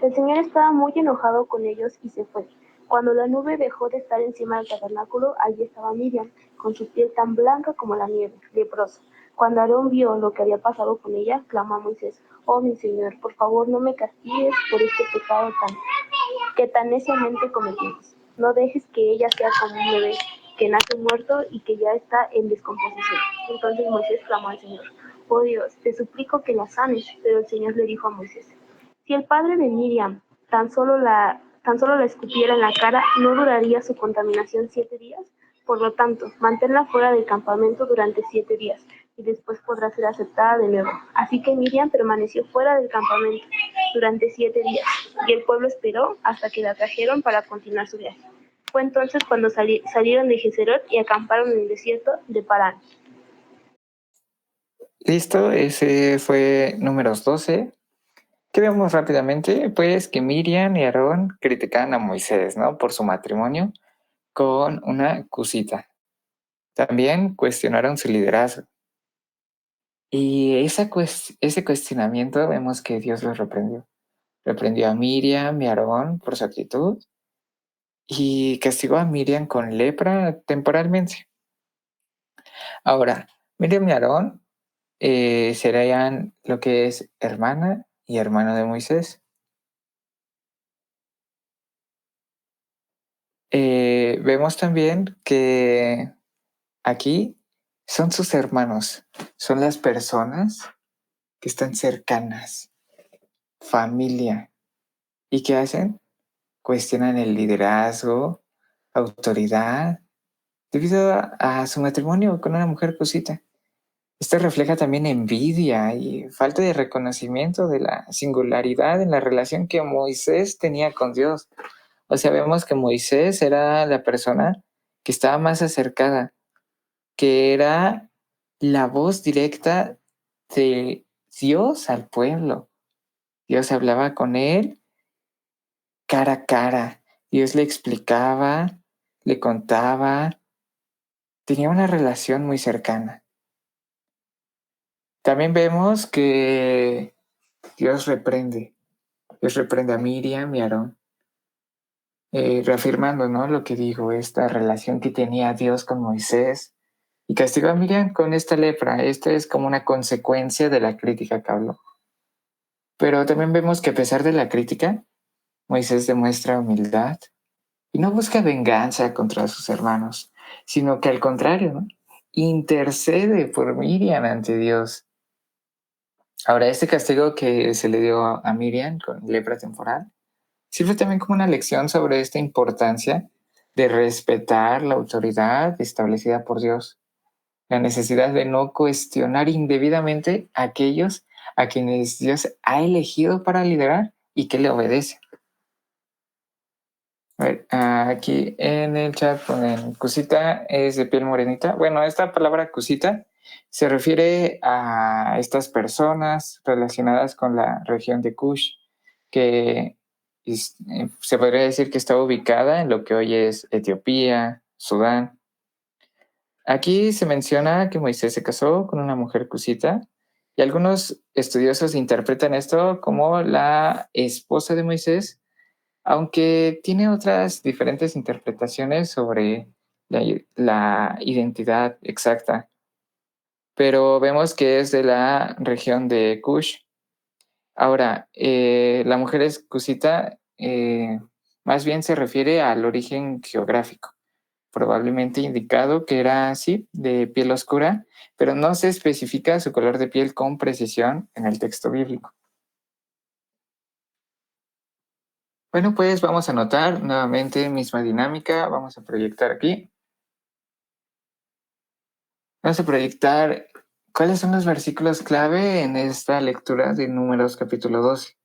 El Señor estaba muy enojado con ellos y se fue. Cuando la nube dejó de estar encima del tabernáculo, allí estaba Miriam, con su piel tan blanca como la nieve, leprosa. Cuando Aarón vio lo que había pasado con ella, clamó a Moisés, oh mi Señor, por favor no me castigues por este pecado que tan neciamente cometimos. No dejes que ella sea como un bebé que nace muerto y que ya está en descomposición. Entonces Moisés clamó al Señor, oh Dios, te suplico que la sanes. Pero el Señor le dijo a Moisés, si el padre de Miriam tan solo la escupiera en la cara, ¿no duraría su contaminación 7 días? Por lo tanto, manténla fuera del campamento durante 7 días, y después podrá ser aceptada de nuevo. Así que Miriam permaneció fuera del campamento durante 7 días, y el pueblo esperó hasta que la trajeron para continuar su viaje. Fue entonces cuando salieron de Geserot y acamparon en el desierto de Parán. Listo, ese fue Números 12. ¿Qué vemos rápidamente? Pues que Miriam y Aarón critican a Moisés, ¿no? Por su matrimonio con una cusita. También cuestionaron su liderazgo. Y ese cuestionamiento vemos que Dios los reprendió. Reprendió a Miriam y a Aarón por su actitud y castigó a Miriam con lepra temporalmente. Ahora, Miriam y Aarón serían lo que es hermana y hermano de Moisés. Vemos también que aquí son sus hermanos, son las personas que están cercanas, familia. ¿Y qué hacen? Cuestionan el liderazgo, autoridad, debido a su matrimonio con una mujer cosita. Esto refleja también envidia y falta de reconocimiento de la singularidad en la relación que Moisés tenía con Dios. O sea, vemos que Moisés era la persona que estaba más acercada, que era la voz directa de Dios al pueblo. Dios hablaba con él cara a cara. Dios le explicaba, le contaba, tenía una relación muy cercana. También vemos que Dios reprende a Miriam y a Aarón, reafirmando, ¿no?, lo que dijo, esta relación que tenía Dios con Moisés, y castigó a Miriam con esta lepra. Esto es como una consecuencia de la crítica que habló. Pero también vemos que a pesar de la crítica, Moisés demuestra humildad y no busca venganza contra sus hermanos, sino que al contrario, ¿no?, intercede por Miriam ante Dios. Ahora, este castigo que se le dio a Miriam con lepra temporal sirve también como una lección sobre esta importancia de respetar la autoridad establecida por Dios, la necesidad de no cuestionar indebidamente a aquellos a quienes Dios ha elegido para liderar y que le obedecen. A ver, aquí en el chat ponen, Cusita es de piel morenita. Bueno, esta palabra Cusita se refiere a estas personas relacionadas con la región de Kush, que se podría decir que está ubicada en lo que hoy es Etiopía, Sudán. Aquí se menciona que Moisés se casó con una mujer cusita y algunos estudiosos interpretan esto como la esposa de Moisés, aunque tiene otras diferentes interpretaciones sobre la identidad exacta. Pero vemos que es de la región de Kush. Ahora, la mujer cusita más bien se refiere al origen geográfico, probablemente indicado que era así, de piel oscura, pero no se especifica su color de piel con precisión en el texto bíblico. Bueno, pues vamos a anotar nuevamente misma dinámica, vamos a proyectar aquí. Vamos a proyectar cuáles son los versículos clave en esta lectura de Números capítulo 12.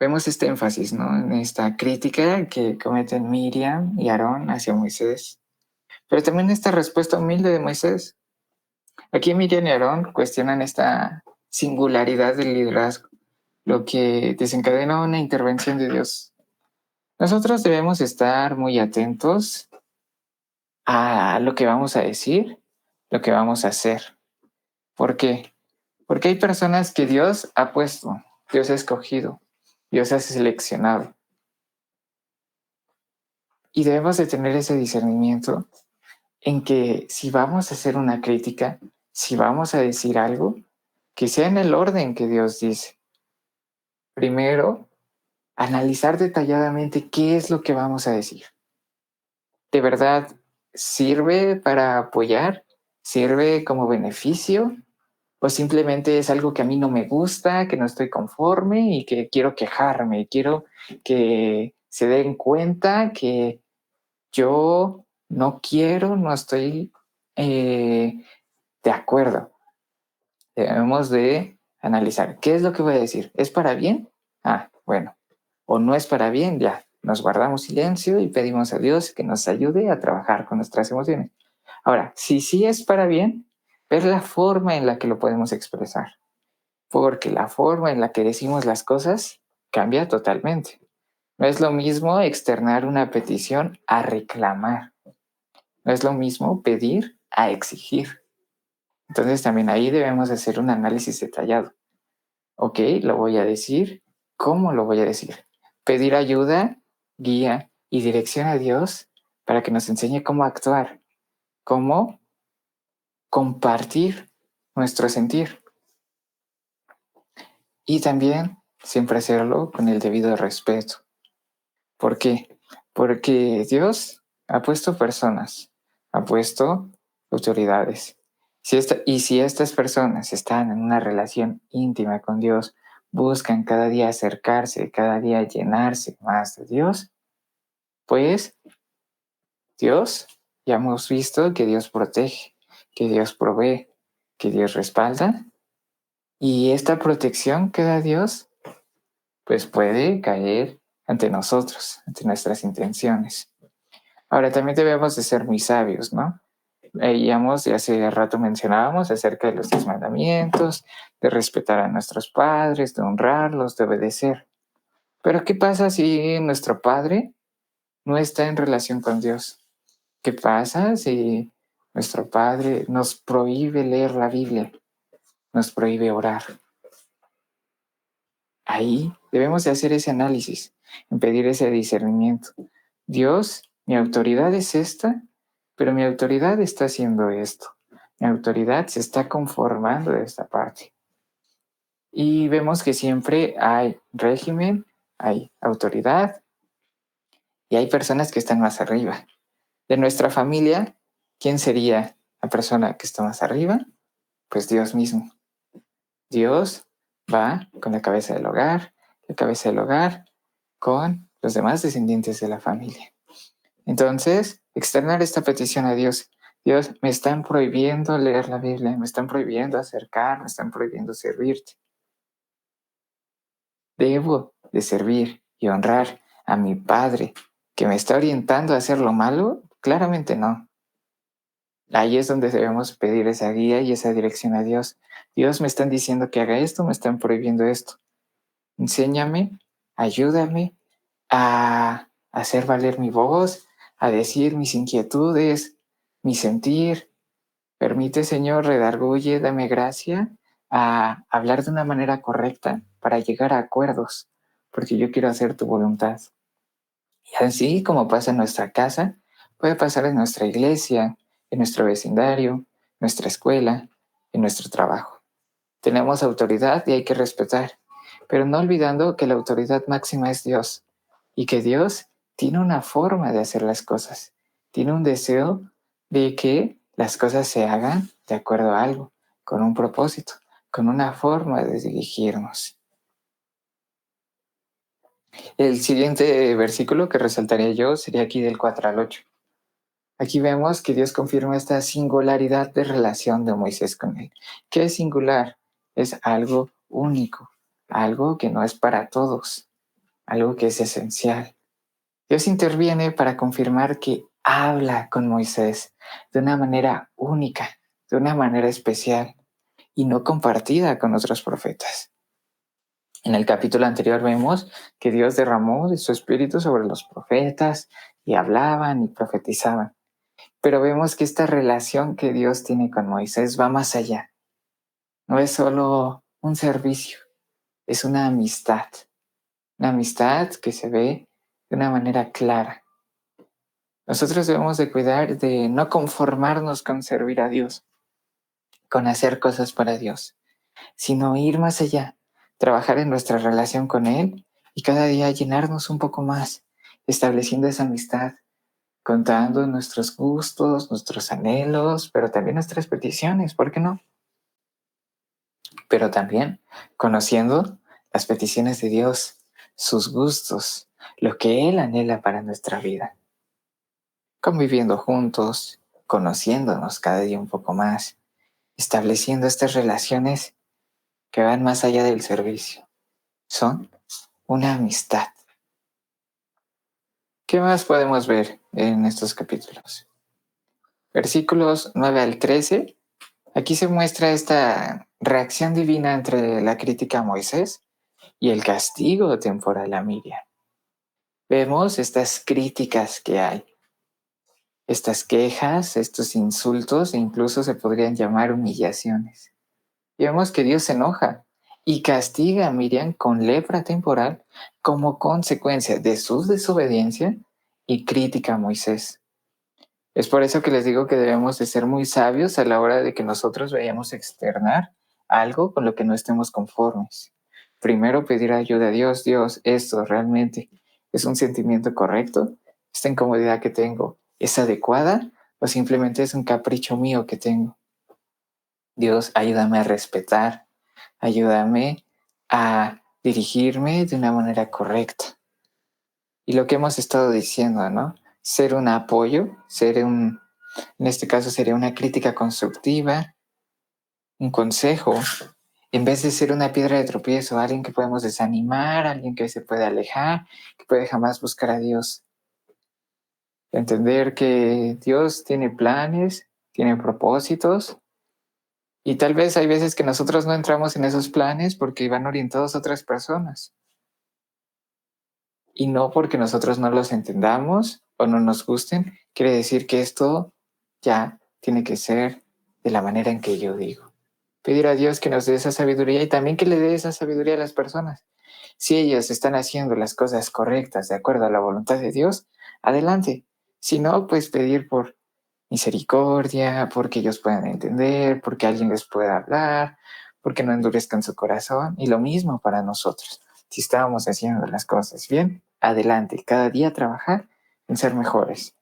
Vemos este énfasis, ¿no?, en esta crítica que cometen Miriam y Aarón hacia Moisés, pero también esta respuesta humilde de Moisés. Aquí Miriam y Aarón cuestionan esta singularidad del liderazgo, lo que desencadenó una intervención de Dios. Nosotros debemos estar muy atentos a lo que vamos a decir, lo que vamos a hacer. ¿Por qué? Porque hay personas que Dios ha puesto, Dios ha escogido, Dios ha seleccionado. Y debemos de tener ese discernimiento en que si vamos a hacer una crítica, si vamos a decir algo, que sea en el orden que Dios dice. Primero, analizar detalladamente qué es lo que vamos a decir. ¿De verdad sirve para apoyar? ¿Sirve como beneficio? ¿O simplemente es algo que a mí no me gusta, que no estoy conforme y que quiero quejarme? Quiero que se den cuenta que yo no quiero, no estoy de acuerdo. Debemos de analizar qué es lo que voy a decir. ¿Es para bien? Bueno. O no es para bien, ya. Nos guardamos silencio y pedimos a Dios que nos ayude a trabajar con nuestras emociones. Ahora, si sí es para bien, ver la forma en la que lo podemos expresar. Porque la forma en la que decimos las cosas cambia totalmente. No es lo mismo externar una petición a reclamar. No es lo mismo pedir a exigir. Entonces también ahí debemos hacer un análisis detallado. Ok, lo voy a decir. ¿Cómo lo voy a decir? Pedir ayuda, guía y dirección a Dios para que nos enseñe cómo actuar, cómo compartir nuestro sentir. Y también siempre hacerlo con el debido respeto. ¿Por qué? Porque Dios ha puesto personas, ha puesto autoridades. Y si estas personas están en una relación íntima con Dios, buscan cada día acercarse, cada día llenarse más de Dios, pues Dios, ya hemos visto que Dios protege, que Dios provee, que Dios respalda. Y esta protección que da Dios, pues puede caer ante nosotros, ante nuestras intenciones. Ahora, también debemos de ser muy sabios, ¿no? Veíamos y hace rato mencionábamos acerca de los 10 mandamientos, de respetar a nuestros padres, de honrarlos, de obedecer. Pero ¿qué pasa si nuestro padre no está en relación con Dios? ¿Qué pasa si nuestro padre nos prohíbe leer la Biblia, nos prohíbe orar? Ahí debemos de hacer ese análisis, en pedir ese discernimiento. Dios, mi autoridad es esta, pero mi autoridad está haciendo esto. Mi autoridad se está conformando de esta parte. Y vemos que siempre hay régimen, hay autoridad y hay personas que están más arriba. De nuestra familia, ¿quién sería la persona que está más arriba? Pues Dios mismo. Dios va con la cabeza del hogar, con los demás descendientes de la familia. Entonces, externar esta petición a Dios. Dios, me están prohibiendo leer la Biblia, me están prohibiendo acercar, me están prohibiendo servirte. ¿Debo de servir y honrar a mi Padre que me está orientando a hacer lo malo? Claramente no. Ahí es donde debemos pedir esa guía y esa dirección a Dios. Dios, me están diciendo que haga esto, me están prohibiendo esto. Enséñame, ayúdame a hacer valer mi voz, a decir mis inquietudes, mi sentir. Permite, Señor, redarguye, dame gracia a hablar de una manera correcta para llegar a acuerdos, porque yo quiero hacer tu voluntad. Y así como pasa en nuestra casa, puede pasar en nuestra iglesia, en nuestro vecindario, nuestra escuela, en nuestro trabajo. Tenemos autoridad y hay que respetar, pero no olvidando que la autoridad máxima es Dios y que Dios tiene una forma de hacer las cosas, tiene un deseo de que las cosas se hagan de acuerdo a algo, con un propósito, con una forma de dirigirnos. El siguiente versículo que resaltaría yo sería aquí del 4 al 8. Aquí vemos que Dios confirma esta singularidad de relación de Moisés con él. ¿Qué es singular? Es algo único, algo que no es para todos, algo que es esencial. Dios interviene para confirmar que habla con Moisés de una manera única, de una manera especial y no compartida con otros profetas. En el capítulo anterior vemos que Dios derramó de su espíritu sobre los profetas y hablaban y profetizaban. Pero vemos que esta relación que Dios tiene con Moisés va más allá. No es solo un servicio, es una amistad que se ve de una manera clara. Nosotros debemos de cuidar de no conformarnos con servir a Dios, con hacer cosas para Dios, sino ir más allá, trabajar en nuestra relación con Él y cada día llenarnos un poco más, estableciendo esa amistad, contando nuestros gustos, nuestros anhelos, pero también nuestras peticiones, ¿por qué no? Pero también conociendo las peticiones de Dios, sus gustos, lo que Él anhela para nuestra vida. Conviviendo juntos, conociéndonos cada día un poco más, estableciendo estas relaciones que van más allá del servicio. Son una amistad. ¿Qué más podemos ver en estos capítulos? Versículos 9 al 13. Aquí se muestra esta reacción divina entre la crítica a Moisés y el castigo temporal a Miriam. Vemos estas críticas que hay. estas quejas, estos insultos, incluso se podrían llamar humillaciones. Y vemos que Dios se enoja y castiga a Miriam con lepra temporal como consecuencia de su desobediencia y crítica a Moisés. Es por eso que les digo que debemos de ser muy sabios a la hora de que nosotros vayamos a externar algo con lo que no estemos conformes. Primero pedir ayuda a Dios. Dios, ¿esto realmente es un sentimiento correcto? ¿Esta incomodidad que tengo es adecuada o simplemente es un capricho mío que tengo? Dios, ayúdame a respetar, ayúdame a dirigirme de una manera correcta. Y lo que hemos estado diciendo, ¿no? Ser un apoyo, en este caso sería una crítica constructiva, un consejo, en vez de ser una piedra de tropiezo, alguien que podemos desanimar, alguien que se puede alejar, que puede jamás buscar a Dios. Entender que Dios tiene planes, tiene propósitos, y tal vez hay veces que nosotros no entramos en esos planes porque van orientados a otras personas. Y no porque nosotros no los entendamos o no nos gusten, quiere decir que esto ya tiene que ser de la manera en que yo digo. Pedir a Dios que nos dé esa sabiduría y también que le dé esa sabiduría a las personas. Si ellos están haciendo las cosas correctas de acuerdo a la voluntad de Dios, adelante. Si no, pues pedir por misericordia, porque ellos puedan entender, porque alguien les pueda hablar, porque no endurezcan su corazón. Y lo mismo para nosotros. Si estábamos haciendo las cosas bien, adelante, cada día trabajar en ser mejores.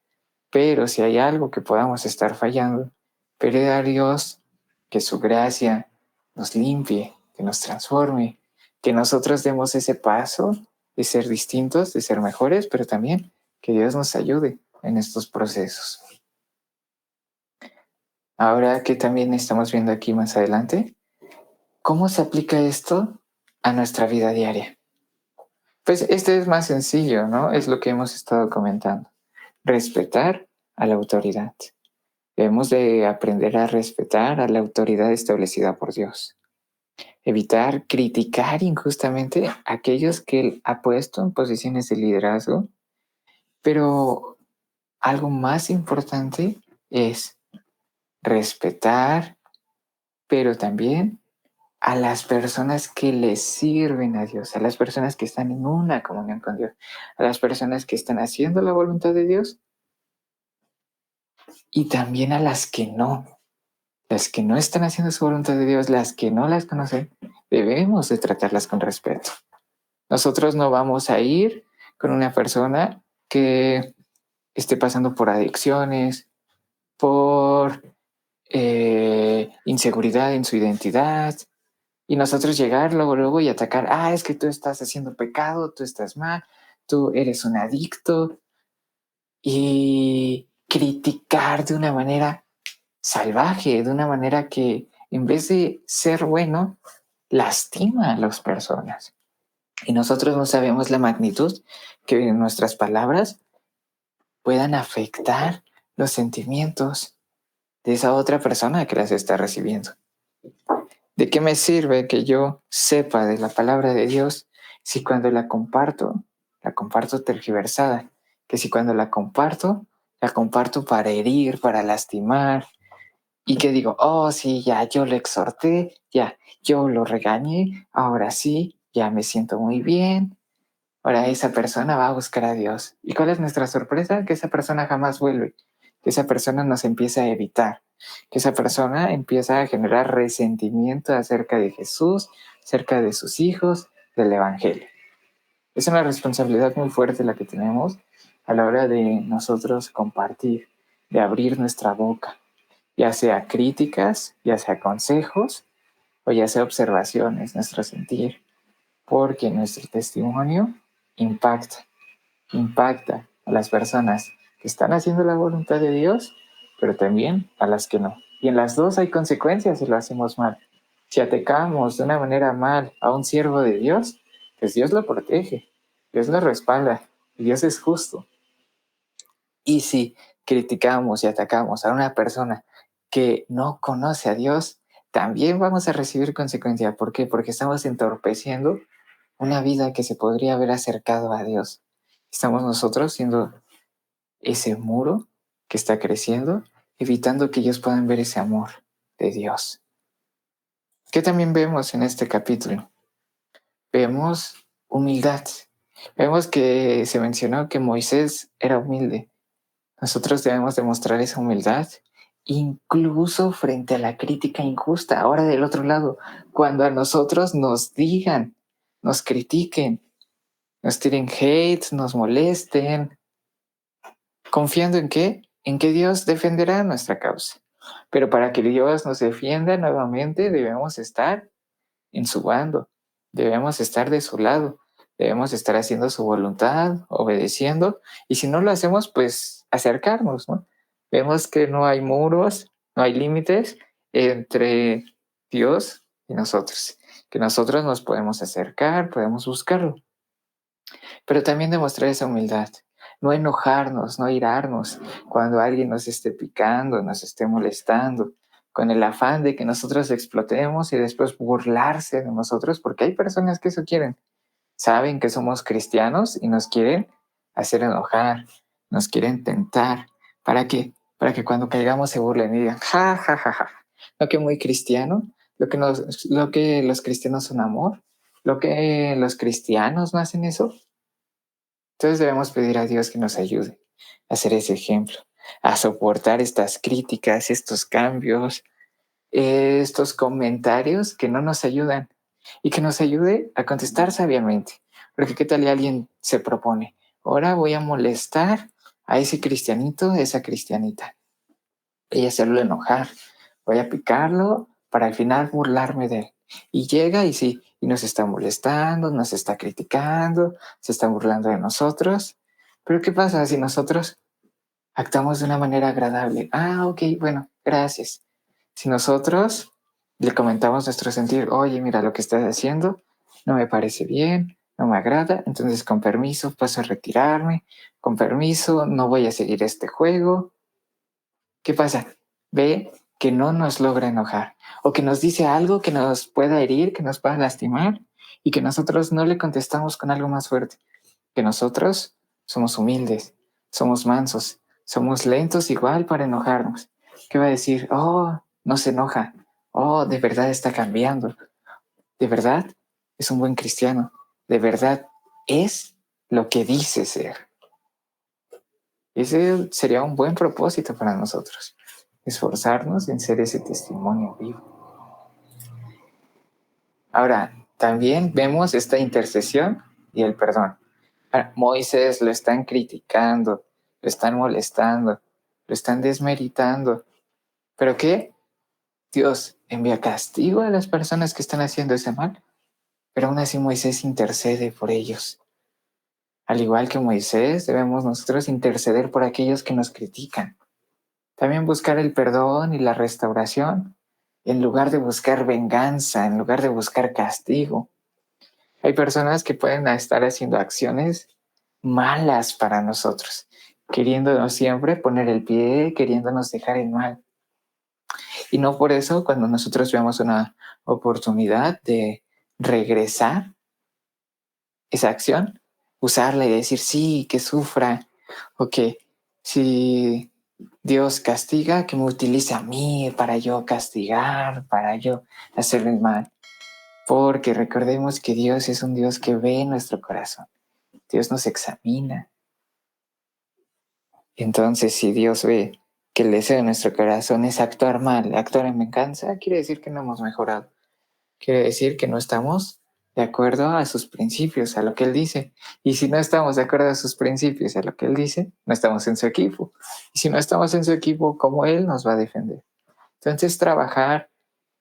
Pero si hay algo que podamos estar fallando, pedir a Dios que su gracia nos limpie, que nos transforme, que nosotros demos ese paso de ser distintos, de ser mejores, pero también que Dios nos ayude en estos procesos. Ahora que también estamos viendo aquí más adelante, ¿cómo se aplica esto a nuestra vida diaria? Pues este es más sencillo, ¿no? Es lo que hemos estado comentando. Respetar a la autoridad. Debemos de aprender a respetar a la autoridad establecida por Dios. Evitar criticar injustamente a aquellos que Él ha puesto en posiciones de liderazgo. Pero algo más importante es respetar, pero también a las personas que le sirven a Dios, a las personas que están en una comunión con Dios, a las personas que están haciendo la voluntad de Dios y también a las que no están haciendo su voluntad de Dios, las que no las conocen, debemos de tratarlas con respeto. Nosotros no vamos a ir con una persona que esté pasando por adicciones, por inseguridad en su identidad, y nosotros llegar luego y atacar, es que tú estás haciendo pecado, tú estás mal, tú eres un adicto, y criticar de una manera salvaje, de una manera que en vez de ser bueno, lastima a las personas. Y nosotros no sabemos la magnitud que nuestras palabras puedan afectar los sentimientos de esa otra persona que las está recibiendo. ¿De qué me sirve que yo sepa de la palabra de Dios si cuando la comparto tergiversada? Que si cuando la comparto para herir, para lastimar, y que digo, sí, ya, yo lo exhorté, ya, yo lo regañé, ahora sí, ya me siento muy bien. Ahora esa persona va a buscar a Dios. ¿Y cuál es nuestra sorpresa? Que esa persona jamás vuelve, que esa persona nos empieza a evitar, que esa persona empieza a generar resentimiento acerca de Jesús, acerca de sus hijos, del Evangelio. Es una responsabilidad muy fuerte la que tenemos a la hora de nosotros compartir, de abrir nuestra boca, ya sea críticas, ya sea consejos o ya sea observaciones, nuestro sentir, porque nuestro testimonio impacta a las personas que están haciendo la voluntad de Dios, pero también a las que no. Y en las dos hay consecuencias si lo hacemos mal. Si atacamos de una manera mal a un siervo de Dios, pues Dios lo protege, Dios lo respalda, y Dios es justo. Y si criticamos y atacamos a una persona que no conoce a Dios, también vamos a recibir consecuencia. ¿Por qué? Porque estamos entorpeciendo una vida que se podría haber acercado a Dios. Estamos nosotros siendo ese muro que está creciendo, evitando que ellos puedan ver ese amor de Dios. ¿Qué también vemos en este capítulo? Vemos humildad. Vemos que se mencionó que Moisés era humilde. Nosotros debemos demostrar esa humildad incluso frente a la crítica injusta. Ahora del otro lado, cuando a nosotros nos digan, nos critiquen, nos tiren hate, nos molesten, ¿confiando en qué? En que Dios defenderá nuestra causa. Pero para que Dios nos defienda nuevamente debemos estar en su bando, debemos estar de su lado, debemos estar haciendo su voluntad, obedeciendo, y si no lo hacemos, pues acercarnos, ¿no? Vemos que no hay muros, no hay límites entre Dios y nosotros, que nosotros nos podemos acercar, podemos buscarlo, pero también demostrar esa humildad, no enojarnos, no irarnos cuando alguien nos esté picando, nos esté molestando, con el afán de que nosotros explotemos y después burlarse de nosotros, porque hay personas que eso quieren. Saben que somos cristianos y nos quieren hacer enojar, nos quieren tentar. ¿Para qué? Para que cuando caigamos se burlen y digan, ja, ja, ja, ja. Lo que muy cristiano, lo que los cristianos son amor, lo que los cristianos no hacen eso. Entonces debemos pedir a Dios que nos ayude a ser ese ejemplo, a soportar estas críticas, estos cambios, estos comentarios que no nos ayudan y que nos ayude a contestar sabiamente. Porque qué tal y alguien se propone, ahora voy a molestar a ese cristianito, a esa cristianita y hacerlo enojar. Voy a picarlo para al final burlarme de él. Y llega y sí, y nos está molestando, nos está criticando, se está burlando de nosotros. Pero ¿qué pasa si nosotros actuamos de una manera agradable? Ah, ok, bueno, gracias. Si nosotros le comentamos nuestro sentir, oye, mira, lo que estás haciendo no me parece bien, no me agrada, entonces con permiso paso a retirarme, con permiso no voy a seguir este juego. ¿Qué pasa? Ve que no nos logra enojar o que nos dice algo que nos pueda herir, que nos pueda lastimar y que nosotros no le contestamos con algo más fuerte. Que nosotros somos humildes, somos mansos, somos lentos igual para enojarnos. ¿Qué va a decir? Oh, no se enoja. Oh, de verdad está cambiando. De verdad es un buen cristiano. De verdad es lo que dice ser. Ese sería un buen propósito para nosotros, esforzarnos en ser ese testimonio vivo. Ahora, también vemos esta intercesión y el perdón. A Moisés lo están criticando, lo están molestando, lo están desmeritando. ¿Pero qué? Dios envía castigo a las personas que están haciendo ese mal, pero aún así Moisés intercede por ellos. Al igual que Moisés, debemos nosotros interceder por aquellos que nos critican. También buscar el perdón y la restauración en lugar de buscar venganza, en lugar de buscar castigo. Hay personas que pueden estar haciendo acciones malas para nosotros, queriéndonos siempre poner el pie, queriéndonos dejar en mal. Y no por eso, cuando nosotros veamos una oportunidad de regresar esa acción, usarla y decir, sí, que sufra, o que si Dios castiga, que me utilice a mí para yo castigar, para yo hacerle mal. Porque recordemos que Dios es un Dios que ve nuestro corazón. Dios nos examina. Entonces, si Dios ve que el deseo de nuestro corazón es actuar mal, actuar en venganza, quiere decir que no hemos mejorado. Quiere decir que no estamos de acuerdo a sus principios, a lo que Él dice. Y si no estamos de acuerdo a sus principios, a lo que Él dice, no estamos en su equipo. Y si no estamos en su equipo, ¿cómo Él nos va a defender? Entonces, trabajar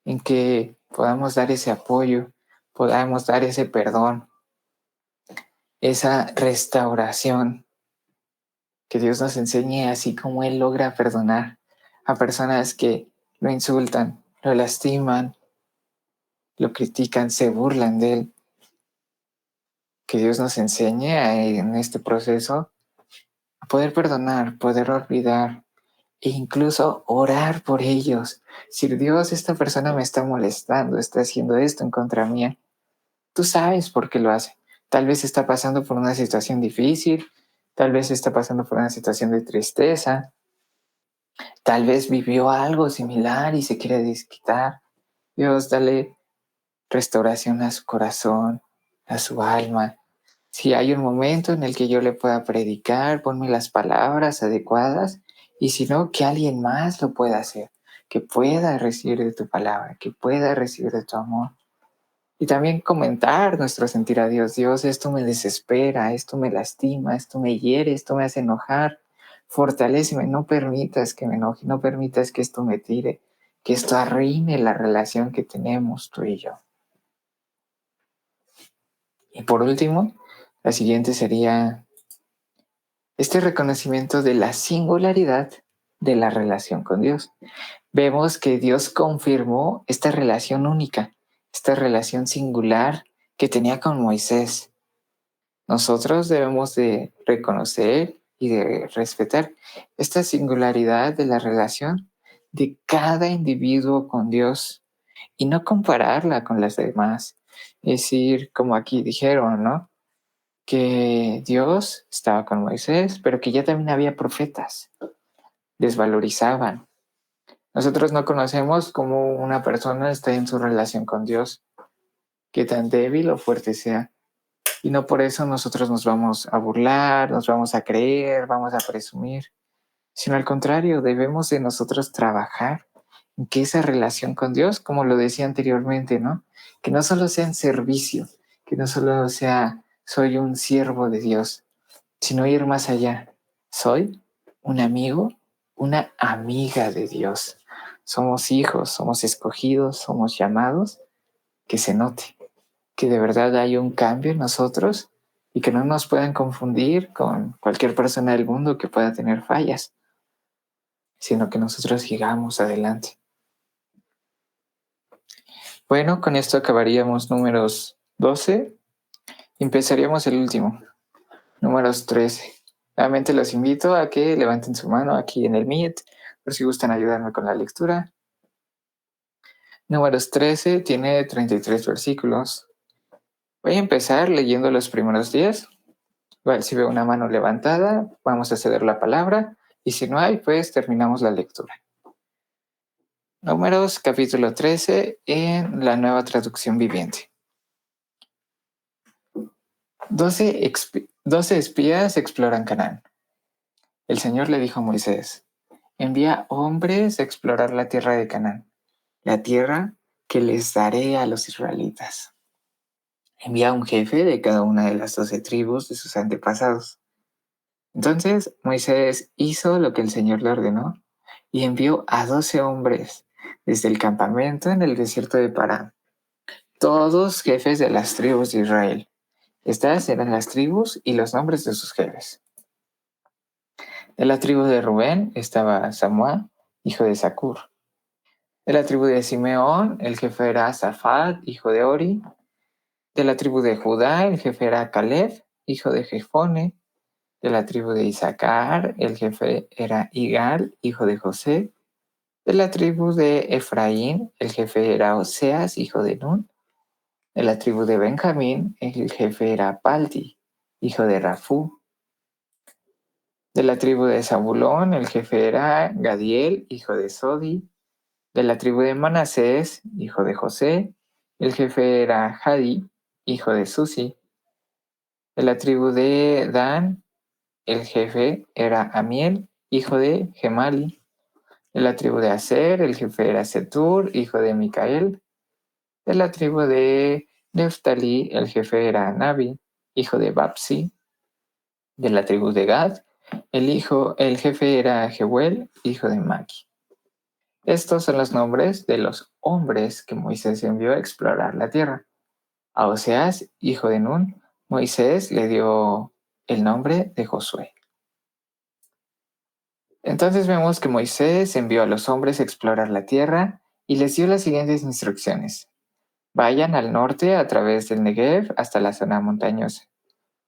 en que podamos dar ese apoyo, podamos dar ese perdón, esa restauración, que Dios nos enseñe así como Él logra perdonar a personas que lo insultan, lo lastiman, lo critican, se burlan de Él. Que Dios nos enseñe en este proceso a poder perdonar, poder olvidar e incluso orar por ellos. Si Dios, esta persona me está molestando, está haciendo esto en contra mía, tú sabes por qué lo hace. Tal vez está pasando por una situación difícil, tal vez está pasando por una situación de tristeza, Tal vez vivió algo similar y se quiere desquitar. Dios, dale restauración a su corazón, a su alma. Si hay un momento en el que yo le pueda predicar, ponme las palabras adecuadas, y si no, que alguien más lo pueda hacer, que pueda recibir de tu palabra, que pueda recibir de tu amor. Y también comentar nuestro sentir a Dios. Dios, esto me desespera, esto me lastima, esto me hiere, esto me hace enojar. Fortaléceme, no permitas que me enoje, no permitas que esto me tire, que esto arruine la relación que tenemos tú y yo. Y por último, la siguiente sería este reconocimiento de la singularidad de la relación con Dios. Vemos que Dios confirmó esta relación única, esta relación singular que tenía con Moisés. Nosotros debemos de reconocer y de respetar esta singularidad de la relación de cada individuo con Dios y no compararla con las demás. Es decir, como aquí dijeron, ¿no? Que Dios estaba con Moisés, pero que ya también había profetas. Desvalorizaban. Nosotros no conocemos cómo una persona está en su relación con Dios, qué tan débil o fuerte sea. Y no por eso nosotros nos vamos a burlar, nos vamos a creer, vamos a presumir, sino al contrario, debemos de nosotros trabajar en que esa relación con Dios, como lo decía anteriormente, ¿no? Que no solo sea en servicio, que no solo sea soy un siervo de Dios, sino ir más allá. Soy un amigo, una amiga de Dios. Somos hijos, somos escogidos, somos llamados, que se note que de verdad hay un cambio en nosotros y que no nos puedan confundir con cualquier persona del mundo que pueda tener fallas, sino que nosotros sigamos adelante. Bueno, con esto acabaríamos números 12 y empezaríamos el último, números 13. Nuevamente los invito a que levanten su mano aquí en el Meet, por si gustan ayudarme con la lectura. Números 13 tiene 33 versículos. Voy a empezar leyendo los primeros 10. Igual, si veo una mano levantada, vamos a ceder la palabra, y si no hay, pues terminamos la lectura. Números, capítulo 13, en la Nueva Traducción Viviente. 12 espías exploran Canaán. El Señor le dijo a Moisés, envía hombres a explorar la tierra de Canaán, la tierra que les daré a los israelitas. Envía un jefe de cada una de las 12 tribus de sus antepasados. Entonces Moisés hizo lo que el Señor le ordenó y envió a 12 hombres desde el campamento en el desierto de Parán, todos jefes de las tribus de Israel. Estas eran las tribus y los nombres de sus jefes. De la tribu de Rubén estaba Samuel, hijo de Zacur. De la tribu de Simeón, el jefe era Safat, hijo de Ori. De la tribu de Judá, el jefe era Caleb, hijo de Jefone. De la tribu de Isaacar, el jefe era Igal, hijo de José. De la tribu de Efraín, el jefe era Oseas, hijo de Nun. De la tribu de Benjamín, el jefe era Palti, hijo de Rafú. De la tribu de Zabulón, el jefe era Gadiel, hijo de Sodi. De la tribu de Manasés, hijo de José, el jefe era Jadi, hijo de Susi. De la tribu de Dan, el jefe era Amiel, hijo de Gemali. De la tribu de Aser, el jefe era Setur, hijo de Micael. De la tribu de Neftalí, el jefe era Nabi, hijo de Babsi. De la tribu de Gad, el jefe era Jehuel, hijo de Maki. Estos son los nombres de los hombres que Moisés envió a explorar la tierra. A Oseas, hijo de Nun, Moisés le dio el nombre de Josué. Entonces vemos que Moisés envió a los hombres a explorar la tierra y les dio las siguientes instrucciones. Vayan al norte a través del Negev hasta la zona montañosa.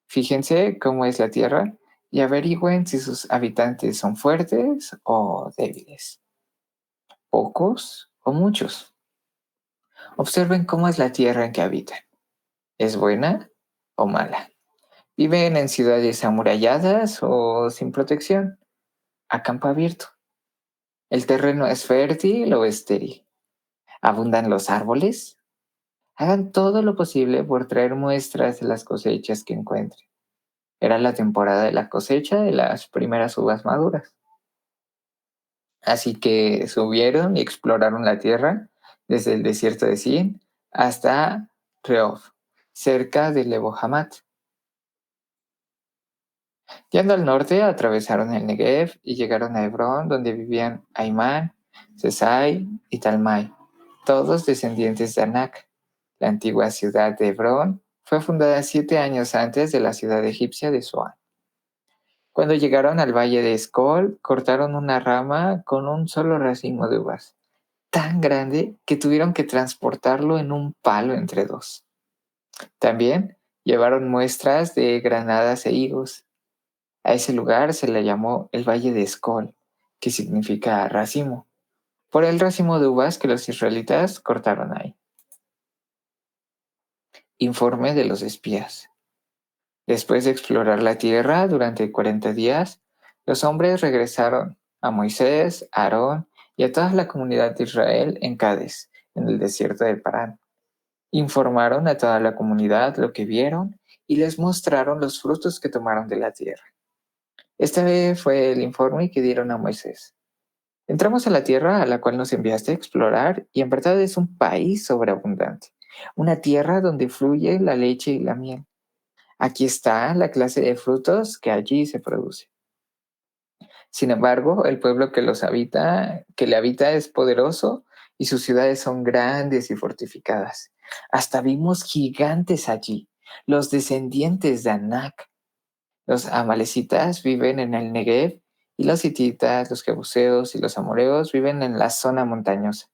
Fíjense cómo es la tierra y averigüen si sus habitantes son fuertes o débiles, pocos o muchos. Observen cómo es la tierra en que habitan. ¿Es buena o mala? ¿Viven en ciudades amuralladas o sin protección? A campo abierto. El terreno es fértil o estéril. ¿Abundan los árboles? Hagan todo lo posible por traer muestras de las cosechas que encuentren. Era la temporada de la cosecha de las primeras uvas maduras. Así que subieron y exploraron la tierra desde el desierto de Sin hasta Rehob, cerca de Lebo Hamat. Yendo al norte, atravesaron el Negev y llegaron a Hebrón, donde vivían Aimán, Sesai y Talmai, todos descendientes de Anac. La antigua ciudad de Hebrón fue fundada 7 años antes de la ciudad egipcia de Zoán. Cuando llegaron al valle de Escol, cortaron una rama con un solo racimo de uvas, tan grande que tuvieron que transportarlo en un palo entre dos. También llevaron muestras de granadas e higos. A ese lugar se le llamó el Valle de Escol, que significa racimo, por el racimo de uvas que los israelitas cortaron ahí. Informe de los espías. Después de explorar la tierra durante 40 días, los hombres regresaron a Moisés, a Aarón y a toda la comunidad de Israel en Cades, en el desierto de Parán. Informaron a toda la comunidad lo que vieron y les mostraron los frutos que tomaron de la tierra. Este fue el informe que dieron a Moisés. Entramos a la tierra a la cual nos enviaste a explorar y en verdad es un país sobreabundante, una tierra donde fluye la leche y la miel. Aquí está la clase de frutos que allí se produce. Sin embargo, el pueblo que le habita es poderoso y sus ciudades son grandes y fortificadas. Hasta vimos gigantes allí, los descendientes de Anac. Los amalecitas viven en el Negev y los hititas, los jebuseos y los amoreos viven en la zona montañosa.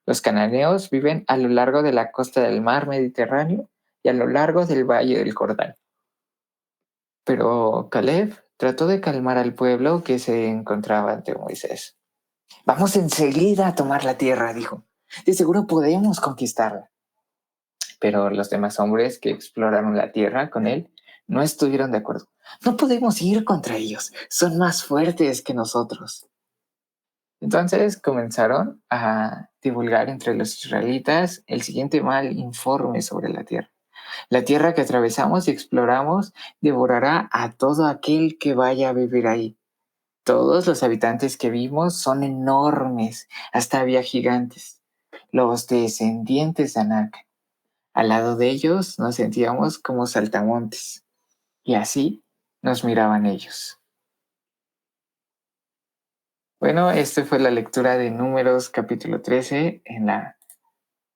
Los cananeos viven a lo largo de la costa del mar Mediterráneo y a lo largo del valle del Jordán. Pero Caleb trató de calmar al pueblo que se encontraba ante Moisés. Vamos enseguida a tomar la tierra, dijo. De seguro podemos conquistarla. Pero los demás hombres que exploraron la tierra con él no estuvieron de acuerdo. No podemos ir contra ellos. Son más fuertes que nosotros. Entonces comenzaron a divulgar entre los israelitas el siguiente mal informe sobre la tierra. La tierra que atravesamos y exploramos devorará a todo aquel que vaya a vivir ahí. Todos los habitantes que vimos son enormes, hasta había gigantes, los descendientes de Anak. Al lado de ellos nos sentíamos como saltamontes, y así nos miraban ellos. Bueno, esta fue la lectura de Números capítulo 13 en la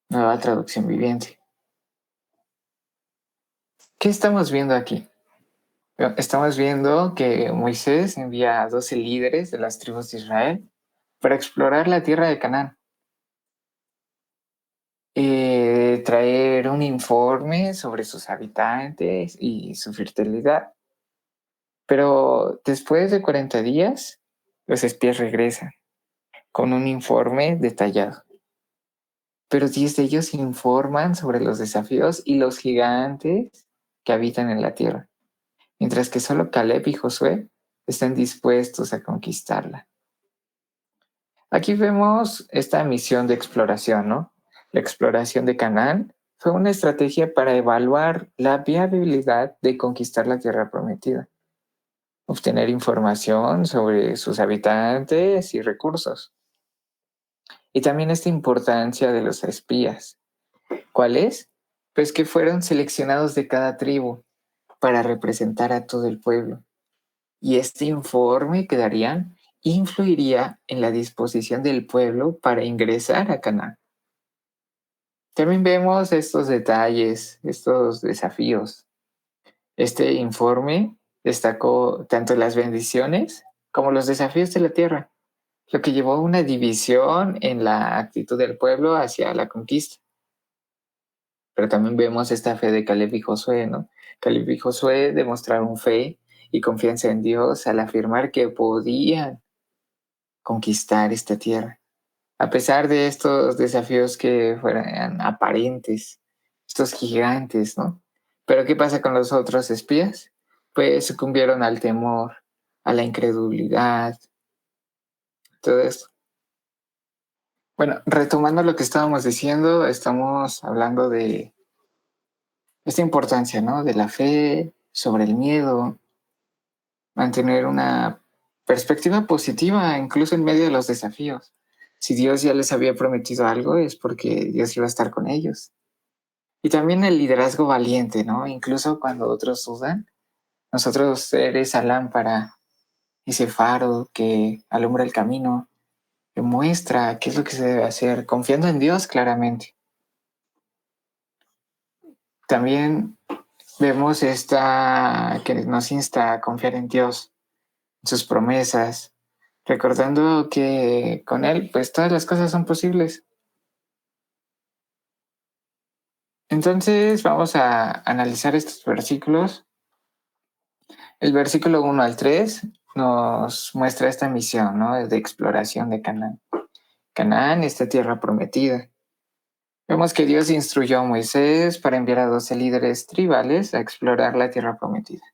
Nueva Traducción Viviente. ¿Qué estamos viendo aquí? Estamos viendo que Moisés envía a 12 líderes de las tribus de Israel para explorar la tierra de Canaán. Traer un informe sobre sus habitantes y su fertilidad. Pero después de 40 días, los espías regresan con un informe detallado. Pero 10 de ellos informan sobre los desafíos y los gigantes que habitan en la tierra, mientras que solo Caleb y Josué están dispuestos a conquistarla. Aquí vemos esta misión de exploración, ¿no? La exploración de Canaán fue una estrategia para evaluar la viabilidad de conquistar la tierra prometida, obtener información sobre sus habitantes y recursos. Y también esta importancia de los espías. ¿Cuál es? Pues que fueron seleccionados de cada tribu para representar a todo el pueblo. Y este informe que darían influiría en la disposición del pueblo para ingresar a Canaán. También vemos estos detalles, estos desafíos. Este informe destacó tanto las bendiciones como los desafíos de la tierra, lo que llevó a una división en la actitud del pueblo hacia la conquista. Pero también vemos esta fe de Caleb y Josué, ¿no? Caleb y Josué demostraron fe y confianza en Dios al afirmar que podían conquistar esta tierra. A pesar de estos desafíos que fueran aparentes, estos gigantes, ¿no? Pero ¿qué pasa con los otros espías? Pues sucumbieron al temor, a la incredulidad, todo esto. Bueno, retomando lo que estábamos diciendo, estamos hablando de esta importancia, ¿no? De la fe sobre el miedo, mantener una perspectiva positiva, incluso en medio de los desafíos. Si Dios ya les había prometido algo, es porque Dios iba a estar con ellos. Y también el liderazgo valiente, ¿no? Incluso cuando otros dudan, nosotros ser esa lámpara, ese faro que alumbra el camino, que muestra qué es lo que se debe hacer, confiando en Dios claramente. También vemos esta que nos insta a confiar en Dios, en sus promesas, recordando que con Él, pues todas las cosas son posibles. Entonces vamos a analizar estos versículos. El versículo 1 al 3 nos muestra esta misión, ¿no? De exploración de Canaán. Canaán, esta tierra prometida. Vemos que Dios instruyó a Moisés para enviar a 12 líderes tribales a explorar la tierra prometida.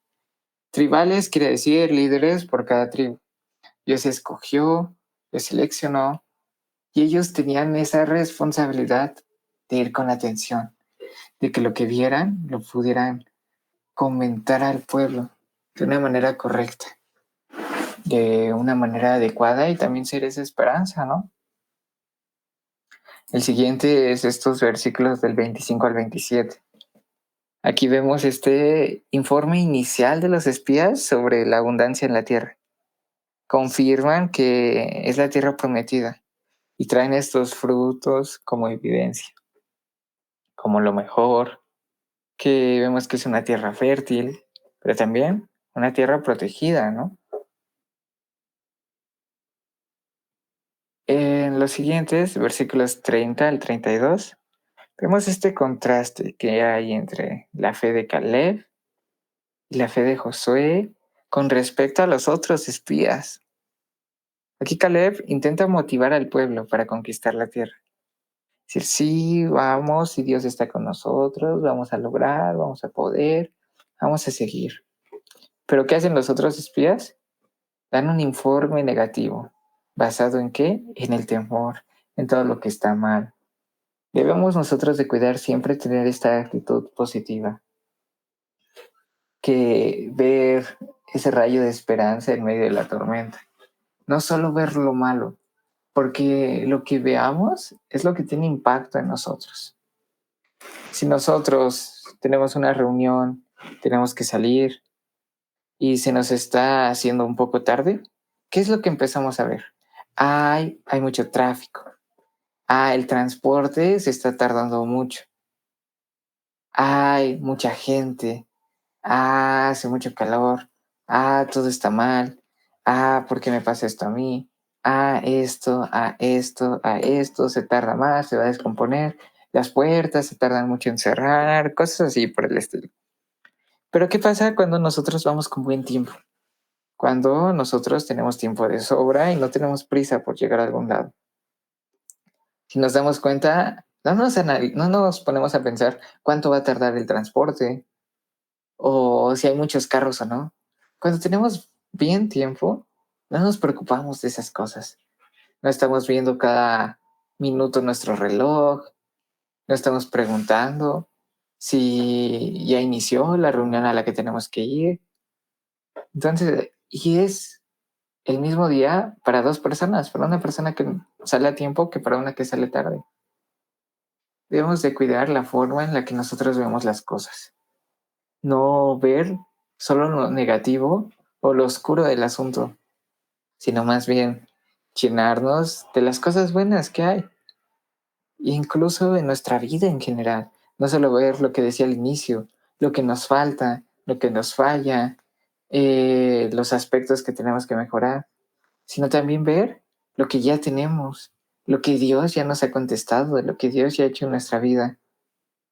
Tribales quiere decir líderes por cada tribu. Dios escogió, Dios seleccionó y ellos tenían esa responsabilidad de ir con atención, de que lo que vieran lo pudieran comentar al pueblo de una manera correcta, de una manera adecuada y también ser esa esperanza, ¿no? El siguiente es estos versículos del 25 al 27. Aquí vemos este informe inicial de los espías sobre la abundancia en la tierra. Confirman que es la tierra prometida y traen estos frutos como evidencia, como lo mejor, que vemos que es una tierra fértil, pero también una tierra protegida, ¿no? En los siguientes, versículos 30 al 32, vemos este contraste que hay entre la fe de Caleb y la fe de Josué con respecto a los otros espías. Aquí Caleb intenta motivar al pueblo para conquistar la tierra. Es decir, sí, vamos, si Dios está con nosotros, vamos a lograr, vamos a poder, vamos a seguir. Pero ¿qué hacen los otros espías? Dan un informe negativo. ¿Basado en qué? En el temor, en todo lo que está mal. Debemos nosotros de cuidar siempre tener esta actitud positiva, que ver ese rayo de esperanza en medio de la tormenta. No solo ver lo malo, porque lo que veamos es lo que tiene impacto en nosotros. Si nosotros tenemos una reunión, tenemos que salir y se nos está haciendo un poco tarde, ¿qué es lo que empezamos a ver? Hay mucho tráfico. El transporte se está tardando mucho. Hay mucha gente. Hace mucho calor. Todo está mal. ¿Por qué me pasa esto a mí? Esto, se tarda más, se va a descomponer. Las puertas se tardan mucho en cerrar, cosas así por el estilo. Pero ¿qué pasa cuando nosotros vamos con buen tiempo? Cuando nosotros tenemos tiempo de sobra y no tenemos prisa por llegar a algún lado. Si nos damos cuenta, no nos ponemos a pensar cuánto va a tardar el transporte o si hay muchos carros o no. Cuando tenemos bien tiempo, no nos preocupamos de esas cosas. No estamos viendo cada minuto nuestro reloj, no estamos preguntando si ya inició la reunión a la que tenemos que ir. Entonces, y es el mismo día para dos personas, para una persona que sale a tiempo que para una que sale tarde. Debemos de cuidar la forma en la que nosotros vemos las cosas. No ver solo lo negativo o lo oscuro del asunto, sino más bien llenarnos de las cosas buenas que hay. Incluso en nuestra vida en general. No solo ver lo que decía al inicio, lo que nos falta, lo que nos falla, los aspectos que tenemos que mejorar, sino también ver lo que ya tenemos, lo que Dios ya nos ha contestado, lo que Dios ya ha hecho en nuestra vida,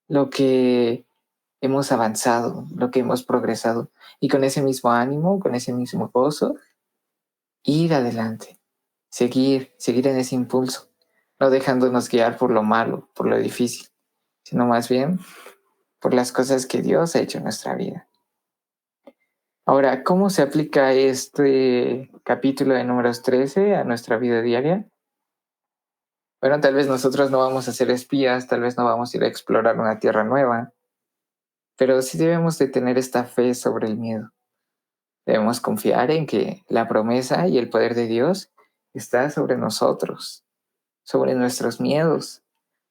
lo que hemos avanzado, lo que hemos progresado. Y con ese mismo ánimo, con ese mismo gozo, ir adelante, seguir en ese impulso, no dejándonos guiar por lo malo, por lo difícil, sino más bien por las cosas que Dios ha hecho en nuestra vida. Ahora, ¿cómo se aplica este capítulo de Números 13 a nuestra vida diaria? Bueno, tal vez nosotros no vamos a ser espías, tal vez no vamos a ir a explorar una tierra nueva, pero sí debemos de tener esta fe sobre el miedo. Debemos confiar en que la promesa y el poder de Dios está sobre nosotros, sobre nuestros miedos,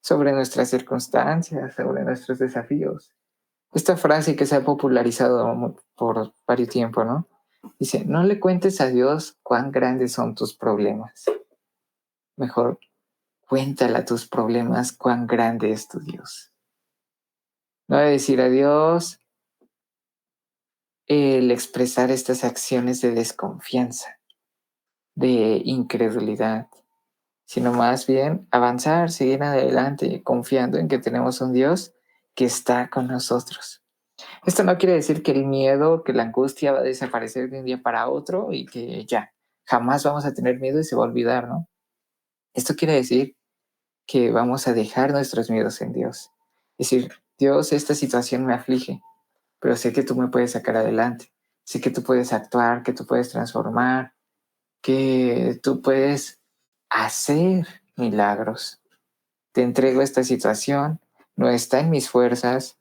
sobre nuestras circunstancias, sobre nuestros desafíos. Esta frase que se ha popularizado por varios tiempo, ¿no? Dice, no le cuentes a Dios cuán grandes son tus problemas. Mejor, cuéntale a tus problemas cuán grande es tu Dios. No de decir a Dios el expresar estas acciones de desconfianza, de incredulidad, sino más bien avanzar, seguir adelante, confiando en que tenemos un Dios que está con nosotros. Esto no quiere decir que el miedo, que la angustia va a desaparecer de un día para otro y que ya, jamás vamos a tener miedo y se va a olvidar, ¿no? Esto quiere decir que vamos a dejar nuestros miedos en Dios. Es decir, Dios, esta situación me aflige, pero sé que tú me puedes sacar adelante. Sé que tú puedes actuar, que tú puedes transformar, que tú puedes hacer milagros. Te entrego esta situación, no está en mis fuerzas,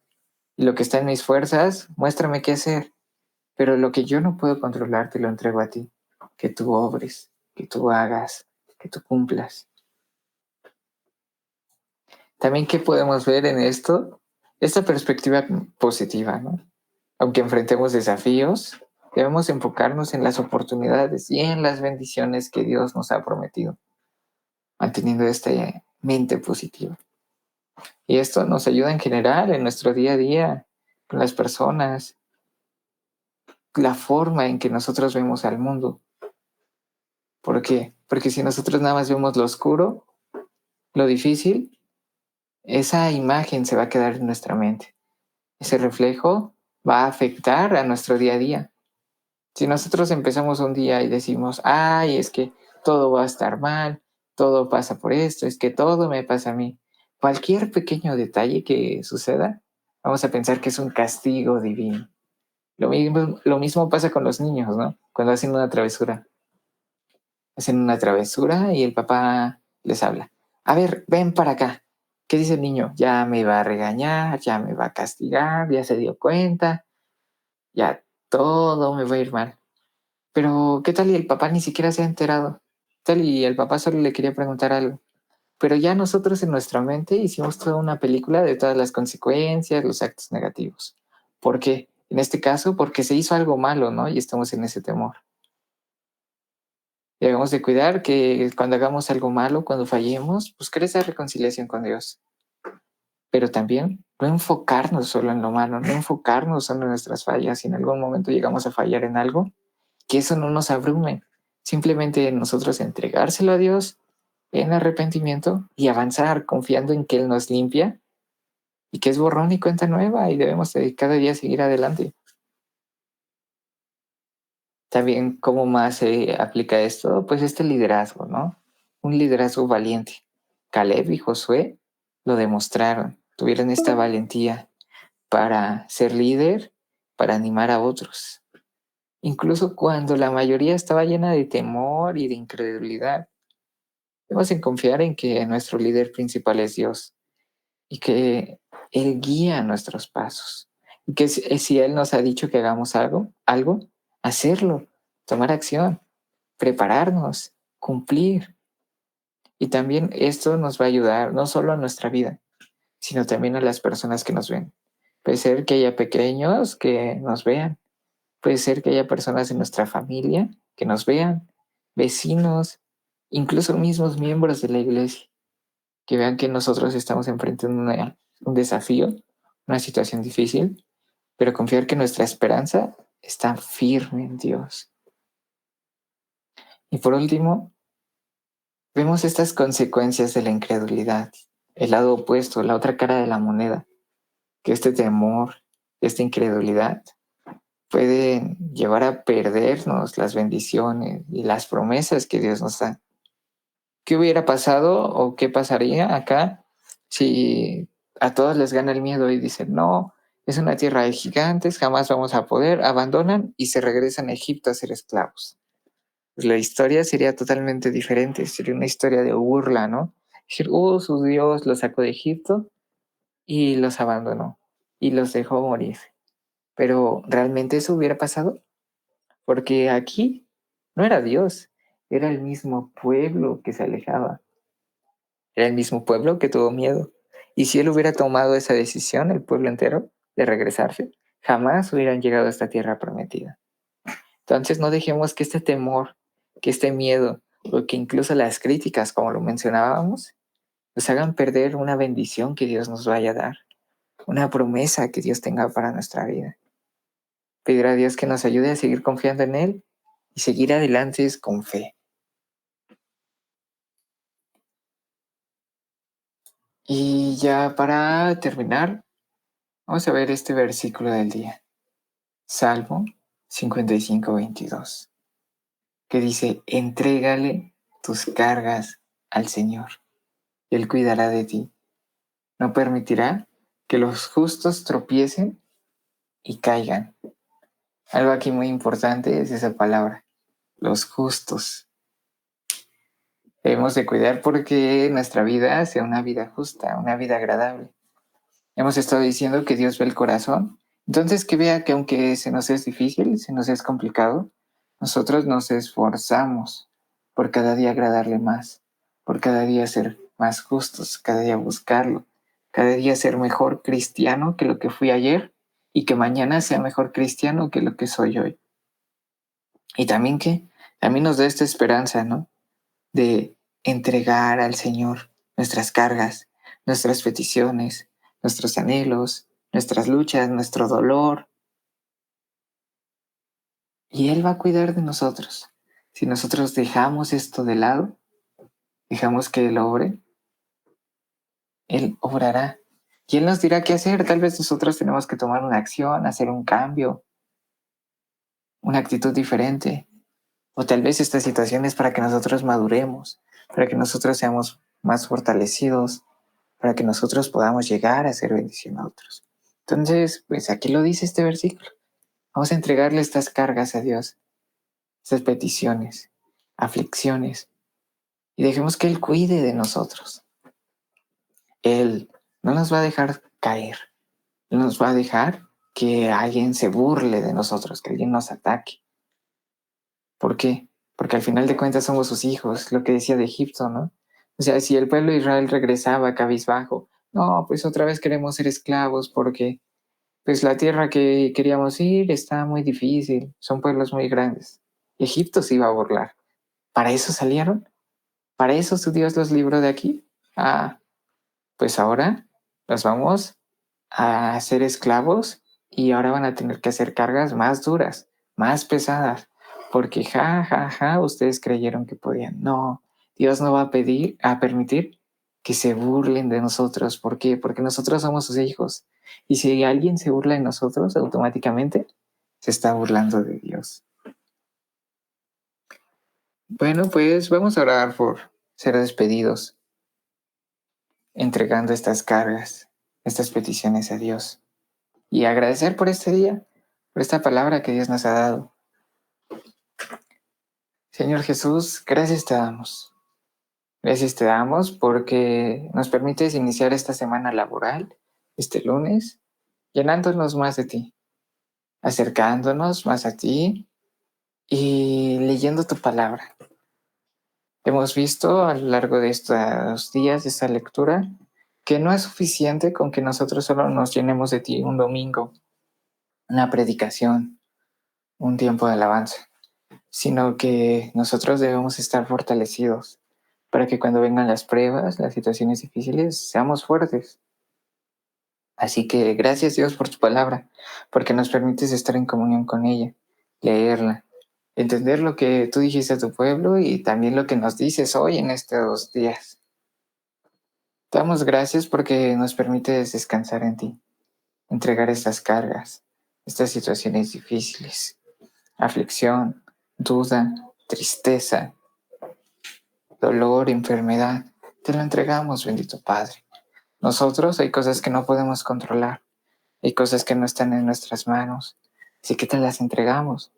y lo que está en mis fuerzas, muéstrame qué hacer. Pero lo que yo no puedo controlar, te lo entrego a ti. Que tú obres, que tú hagas, que tú cumplas. También, ¿qué podemos ver en esto? Esta perspectiva positiva, ¿no? Aunque enfrentemos desafíos, debemos enfocarnos en las oportunidades y en las bendiciones que Dios nos ha prometido, manteniendo esta mente positiva. Y esto nos ayuda en general en nuestro día a día, con las personas, la forma en que nosotros vemos al mundo. ¿Por qué? Porque si nosotros nada más vemos lo oscuro, lo difícil, esa imagen se va a quedar en nuestra mente. Ese reflejo va a afectar a nuestro día a día. Si nosotros empezamos un día y decimos, ay, es que todo va a estar mal, todo pasa por esto, es que todo me pasa a mí. Cualquier pequeño detalle que suceda, vamos a pensar que es un castigo divino. Lo mismo pasa con los niños, ¿no? Cuando hacen una travesura. Hacen una travesura y el papá les habla. A ver, ven para acá. ¿Qué dice el niño? Ya me va a regañar, ya me va a castigar, ya se dio cuenta, ya todo me va a ir mal. Pero, ¿qué tal y el papá ni siquiera se ha enterado? ¿Qué tal y el papá solo le quería preguntar algo? Pero ya nosotros en nuestra mente hicimos toda una película de todas las consecuencias, los actos negativos. ¿Por qué? En este caso, porque se hizo algo malo, ¿no? Y estamos en ese temor. Debemos de cuidar que cuando hagamos algo malo, cuando fallemos, buscar esa reconciliación con Dios. Pero también no enfocarnos solo en lo malo, no enfocarnos solo en nuestras fallas. Si en algún momento llegamos a fallar en algo, que eso no nos abrume. Simplemente nosotros entregárselo a Dios en arrepentimiento y avanzar confiando en que Él nos limpia y que es borrón y cuenta nueva y debemos de cada día seguir adelante. También, ¿cómo más se aplica esto? Pues este liderazgo, ¿no? Un liderazgo valiente. Caleb y Josué lo demostraron, tuvieron esta valentía para ser líder, para animar a otros. Incluso cuando la mayoría estaba llena de temor y de incredulidad, debemos en confiar en que nuestro líder principal es Dios y que Él guía nuestros pasos. Y que si Él nos ha dicho que hagamos algo, hacerlo, tomar acción, prepararnos, cumplir. Y también esto nos va a ayudar no solo a nuestra vida, sino también a las personas que nos ven. Puede ser que haya pequeños que nos vean, puede ser que haya personas en nuestra familia que nos vean, vecinos, incluso mismos miembros de la iglesia, que vean que nosotros estamos enfrentando un desafío, una situación difícil, pero confiar que nuestra esperanza está firme en Dios. Y por último, vemos estas consecuencias de la incredulidad, el lado opuesto, la otra cara de la moneda, que este temor, esta incredulidad puede llevar a perdernos las bendiciones y las promesas que Dios nos da. ¿Qué hubiera pasado o qué pasaría acá si a todos les gana el miedo y dicen, no, es una tierra de gigantes, jamás vamos a poder, abandonan y se regresan a Egipto a ser esclavos? Pues la historia sería totalmente diferente, sería una historia de burla, ¿no? Decir, su Dios los sacó de Egipto y los abandonó y los dejó morir. Pero ¿realmente eso hubiera pasado? Porque aquí no era Dios, era el mismo pueblo que se alejaba, era el mismo pueblo que tuvo miedo. Y si él hubiera tomado esa decisión, el pueblo entero, de regresarse, jamás hubieran llegado a esta tierra prometida. Entonces no dejemos que este temor, que este miedo, o que incluso las críticas, como lo mencionábamos, nos hagan perder una bendición que Dios nos vaya a dar, una promesa que Dios tenga para nuestra vida. Pedir a Dios que nos ayude a seguir confiando en Él y seguir adelante con fe. Y ya para terminar, vamos a ver este versículo del día. Salmo 55:22, que dice, entrégale tus cargas al Señor, y Él cuidará de ti. No permitirá que los justos tropiecen y caigan. Algo aquí muy importante es esa palabra, los justos. Debemos de cuidar porque nuestra vida sea una vida justa, una vida agradable. Hemos estado diciendo que Dios ve el corazón, entonces que vea que aunque se nos es difícil, se nos es complicado, nosotros nos esforzamos por cada día agradarle más, por cada día ser más justos, cada día buscarlo, cada día ser mejor cristiano que lo que fui ayer y que mañana sea mejor cristiano que lo que soy hoy. Y también también nos da esta esperanza, ¿no? De entregar al Señor nuestras cargas, nuestras peticiones, nuestros anhelos, nuestras luchas, nuestro dolor. Y Él va a cuidar de nosotros. Si nosotros dejamos esto de lado, dejamos que Él obre, Él obrará. Y Él nos dirá qué hacer. Tal vez nosotros tenemos que tomar una acción, hacer un cambio, una actitud diferente. O tal vez esta situación es para que nosotros maduremos, para que nosotros seamos más fortalecidos, para que nosotros podamos llegar a ser bendición a otros. Entonces, pues aquí lo dice este versículo. Vamos a entregarle estas cargas a Dios, estas peticiones, aflicciones, y dejemos que Él cuide de nosotros. Él no nos va a dejar caer, Él nos va a dejar que alguien se burle de nosotros, que alguien nos ataque. ¿Por qué? Porque al final de cuentas somos sus hijos, lo que decía de Egipto, ¿no? O sea, si el pueblo de Israel regresaba cabizbajo, no, pues otra vez queremos ser esclavos porque pues la tierra que queríamos ir está muy difícil, son pueblos muy grandes. Egipto se iba a burlar. ¿Para eso salieron? ¿Para eso su Dios los libró de aquí? Ah, pues ahora los vamos a hacer esclavos y ahora van a tener que hacer cargas más duras, más pesadas, porque ustedes creyeron que podían. No, Dios no va a permitir que se burlen de nosotros. ¿Por qué? Porque nosotros somos sus hijos. Y si alguien se burla de nosotros, automáticamente se está burlando de Dios. Bueno, pues vamos a orar por ser despedidos, entregando estas cargas, estas peticiones a Dios. Y agradecer por este día, por esta palabra que Dios nos ha dado. Señor Jesús, gracias te damos. Gracias te damos porque nos permites iniciar esta semana laboral, este lunes, llenándonos más de ti, acercándonos más a ti y leyendo tu palabra. Hemos visto a lo largo de estos días, de esta lectura, que no es suficiente con que nosotros solo nos llenemos de ti un domingo, una predicación, un tiempo de alabanza, sino que nosotros debemos estar fortalecidos para que cuando vengan las pruebas, las situaciones difíciles, seamos fuertes. Así que gracias Dios por tu palabra, porque nos permites estar en comunión con ella, leerla, entender lo que tú dijiste a tu pueblo y también lo que nos dices hoy en estos días. Te damos gracias porque nos permites descansar en ti, entregar estas cargas, estas situaciones difíciles, aflicción, duda, tristeza, dolor, enfermedad. Te lo entregamos, bendito Padre. Nosotros hay cosas que no podemos controlar, hay cosas que no están en nuestras manos, así que te las entregamos.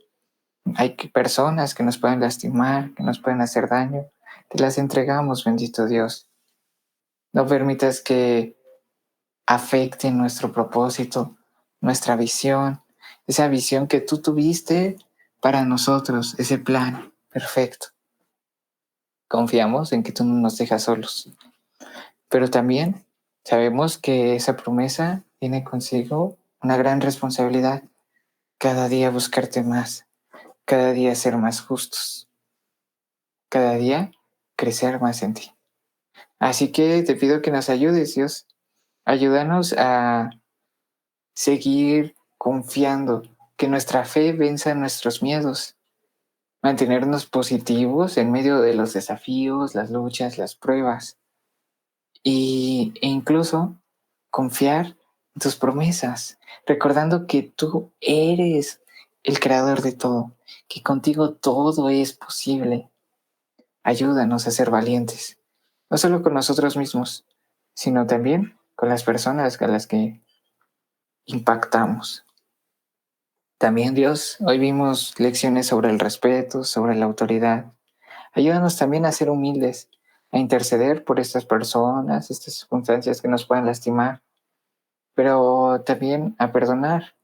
Hay personas que nos pueden lastimar, que nos pueden hacer daño, te las entregamos, bendito Dios. No permitas que afecte nuestro propósito, nuestra visión, esa visión que tú tuviste para nosotros, ese plan perfecto. Confiamos en que tú no nos dejas solos, pero también sabemos que esa promesa tiene consigo una gran responsabilidad. Cada día buscarte más, cada día ser más justos, cada día crecer más en ti. Así que te pido que nos ayudes, Dios. Ayúdanos a seguir confiando, que nuestra fe venza nuestros miedos, mantenernos positivos en medio de los desafíos, las luchas, las pruebas e incluso confiar en tus promesas, recordando que tú eres el creador de todo, que contigo todo es posible. Ayúdanos a ser valientes, no solo con nosotros mismos, sino también con las personas a las que impactamos. También, Dios, hoy vimos lecciones sobre el respeto, sobre la autoridad. Ayúdanos también a ser humildes, a interceder por estas personas, estas circunstancias que nos puedan lastimar, pero también a perdonar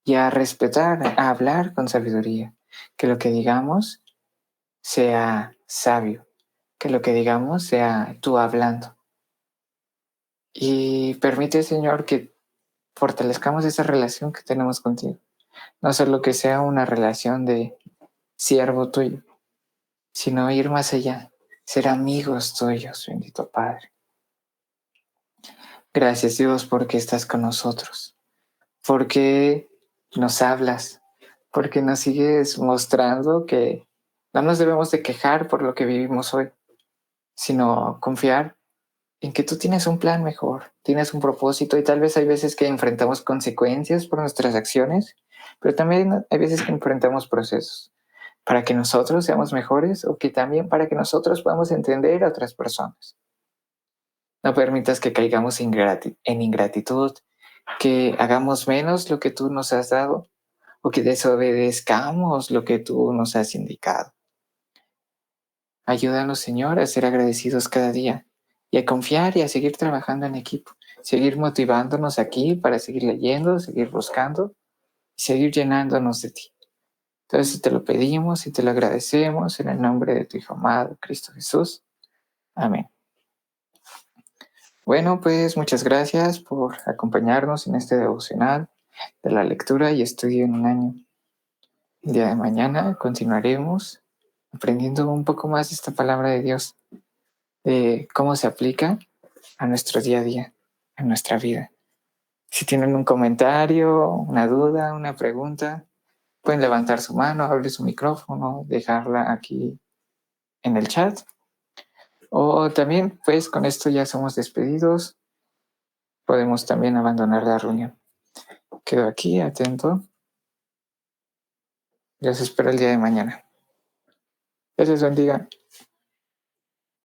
y a respetar, a hablar con sabiduría. Que lo que digamos sea sabio, que lo que digamos sea tú hablando. Y permite, Señor, que fortalezcamos esa relación que tenemos contigo. No solo que sea una relación de siervo tuyo, sino ir más allá, ser amigos tuyos, bendito Padre. Gracias, Dios, porque estás con nosotros, porque nos hablas, porque nos sigues mostrando que no nos debemos de quejar por lo que vivimos hoy, sino confiar en que tú tienes un plan mejor, tienes un propósito y tal vez hay veces que enfrentamos consecuencias por nuestras acciones, pero también hay veces que enfrentamos procesos para que nosotros seamos mejores o que también para que nosotros podamos entender a otras personas. No permitas que caigamos en ingratitud, que hagamos menos lo que tú nos has dado o que desobedezcamos lo que tú nos has indicado. Ayúdanos, Señor, a ser agradecidos cada día y a confiar y a seguir trabajando en equipo, seguir motivándonos aquí para seguir leyendo, seguir buscando y seguir llenándonos de ti. Entonces te lo pedimos y te lo agradecemos en el nombre de tu Hijo amado, Cristo Jesús. Amén. Bueno, pues muchas gracias por acompañarnos en este devocional de la lectura y estudio en un año. El día de mañana continuaremos aprendiendo un poco más de esta palabra de Dios, de cómo se aplica a nuestro día a día, a nuestra vida. Si tienen un comentario, una duda, una pregunta, pueden levantar su mano, abrir su micrófono, dejarla aquí en el chat. O también, pues con esto ya somos despedidos. Podemos también abandonar la reunión. Quedo aquí atento. Los espero el día de mañana. Dios les bendiga.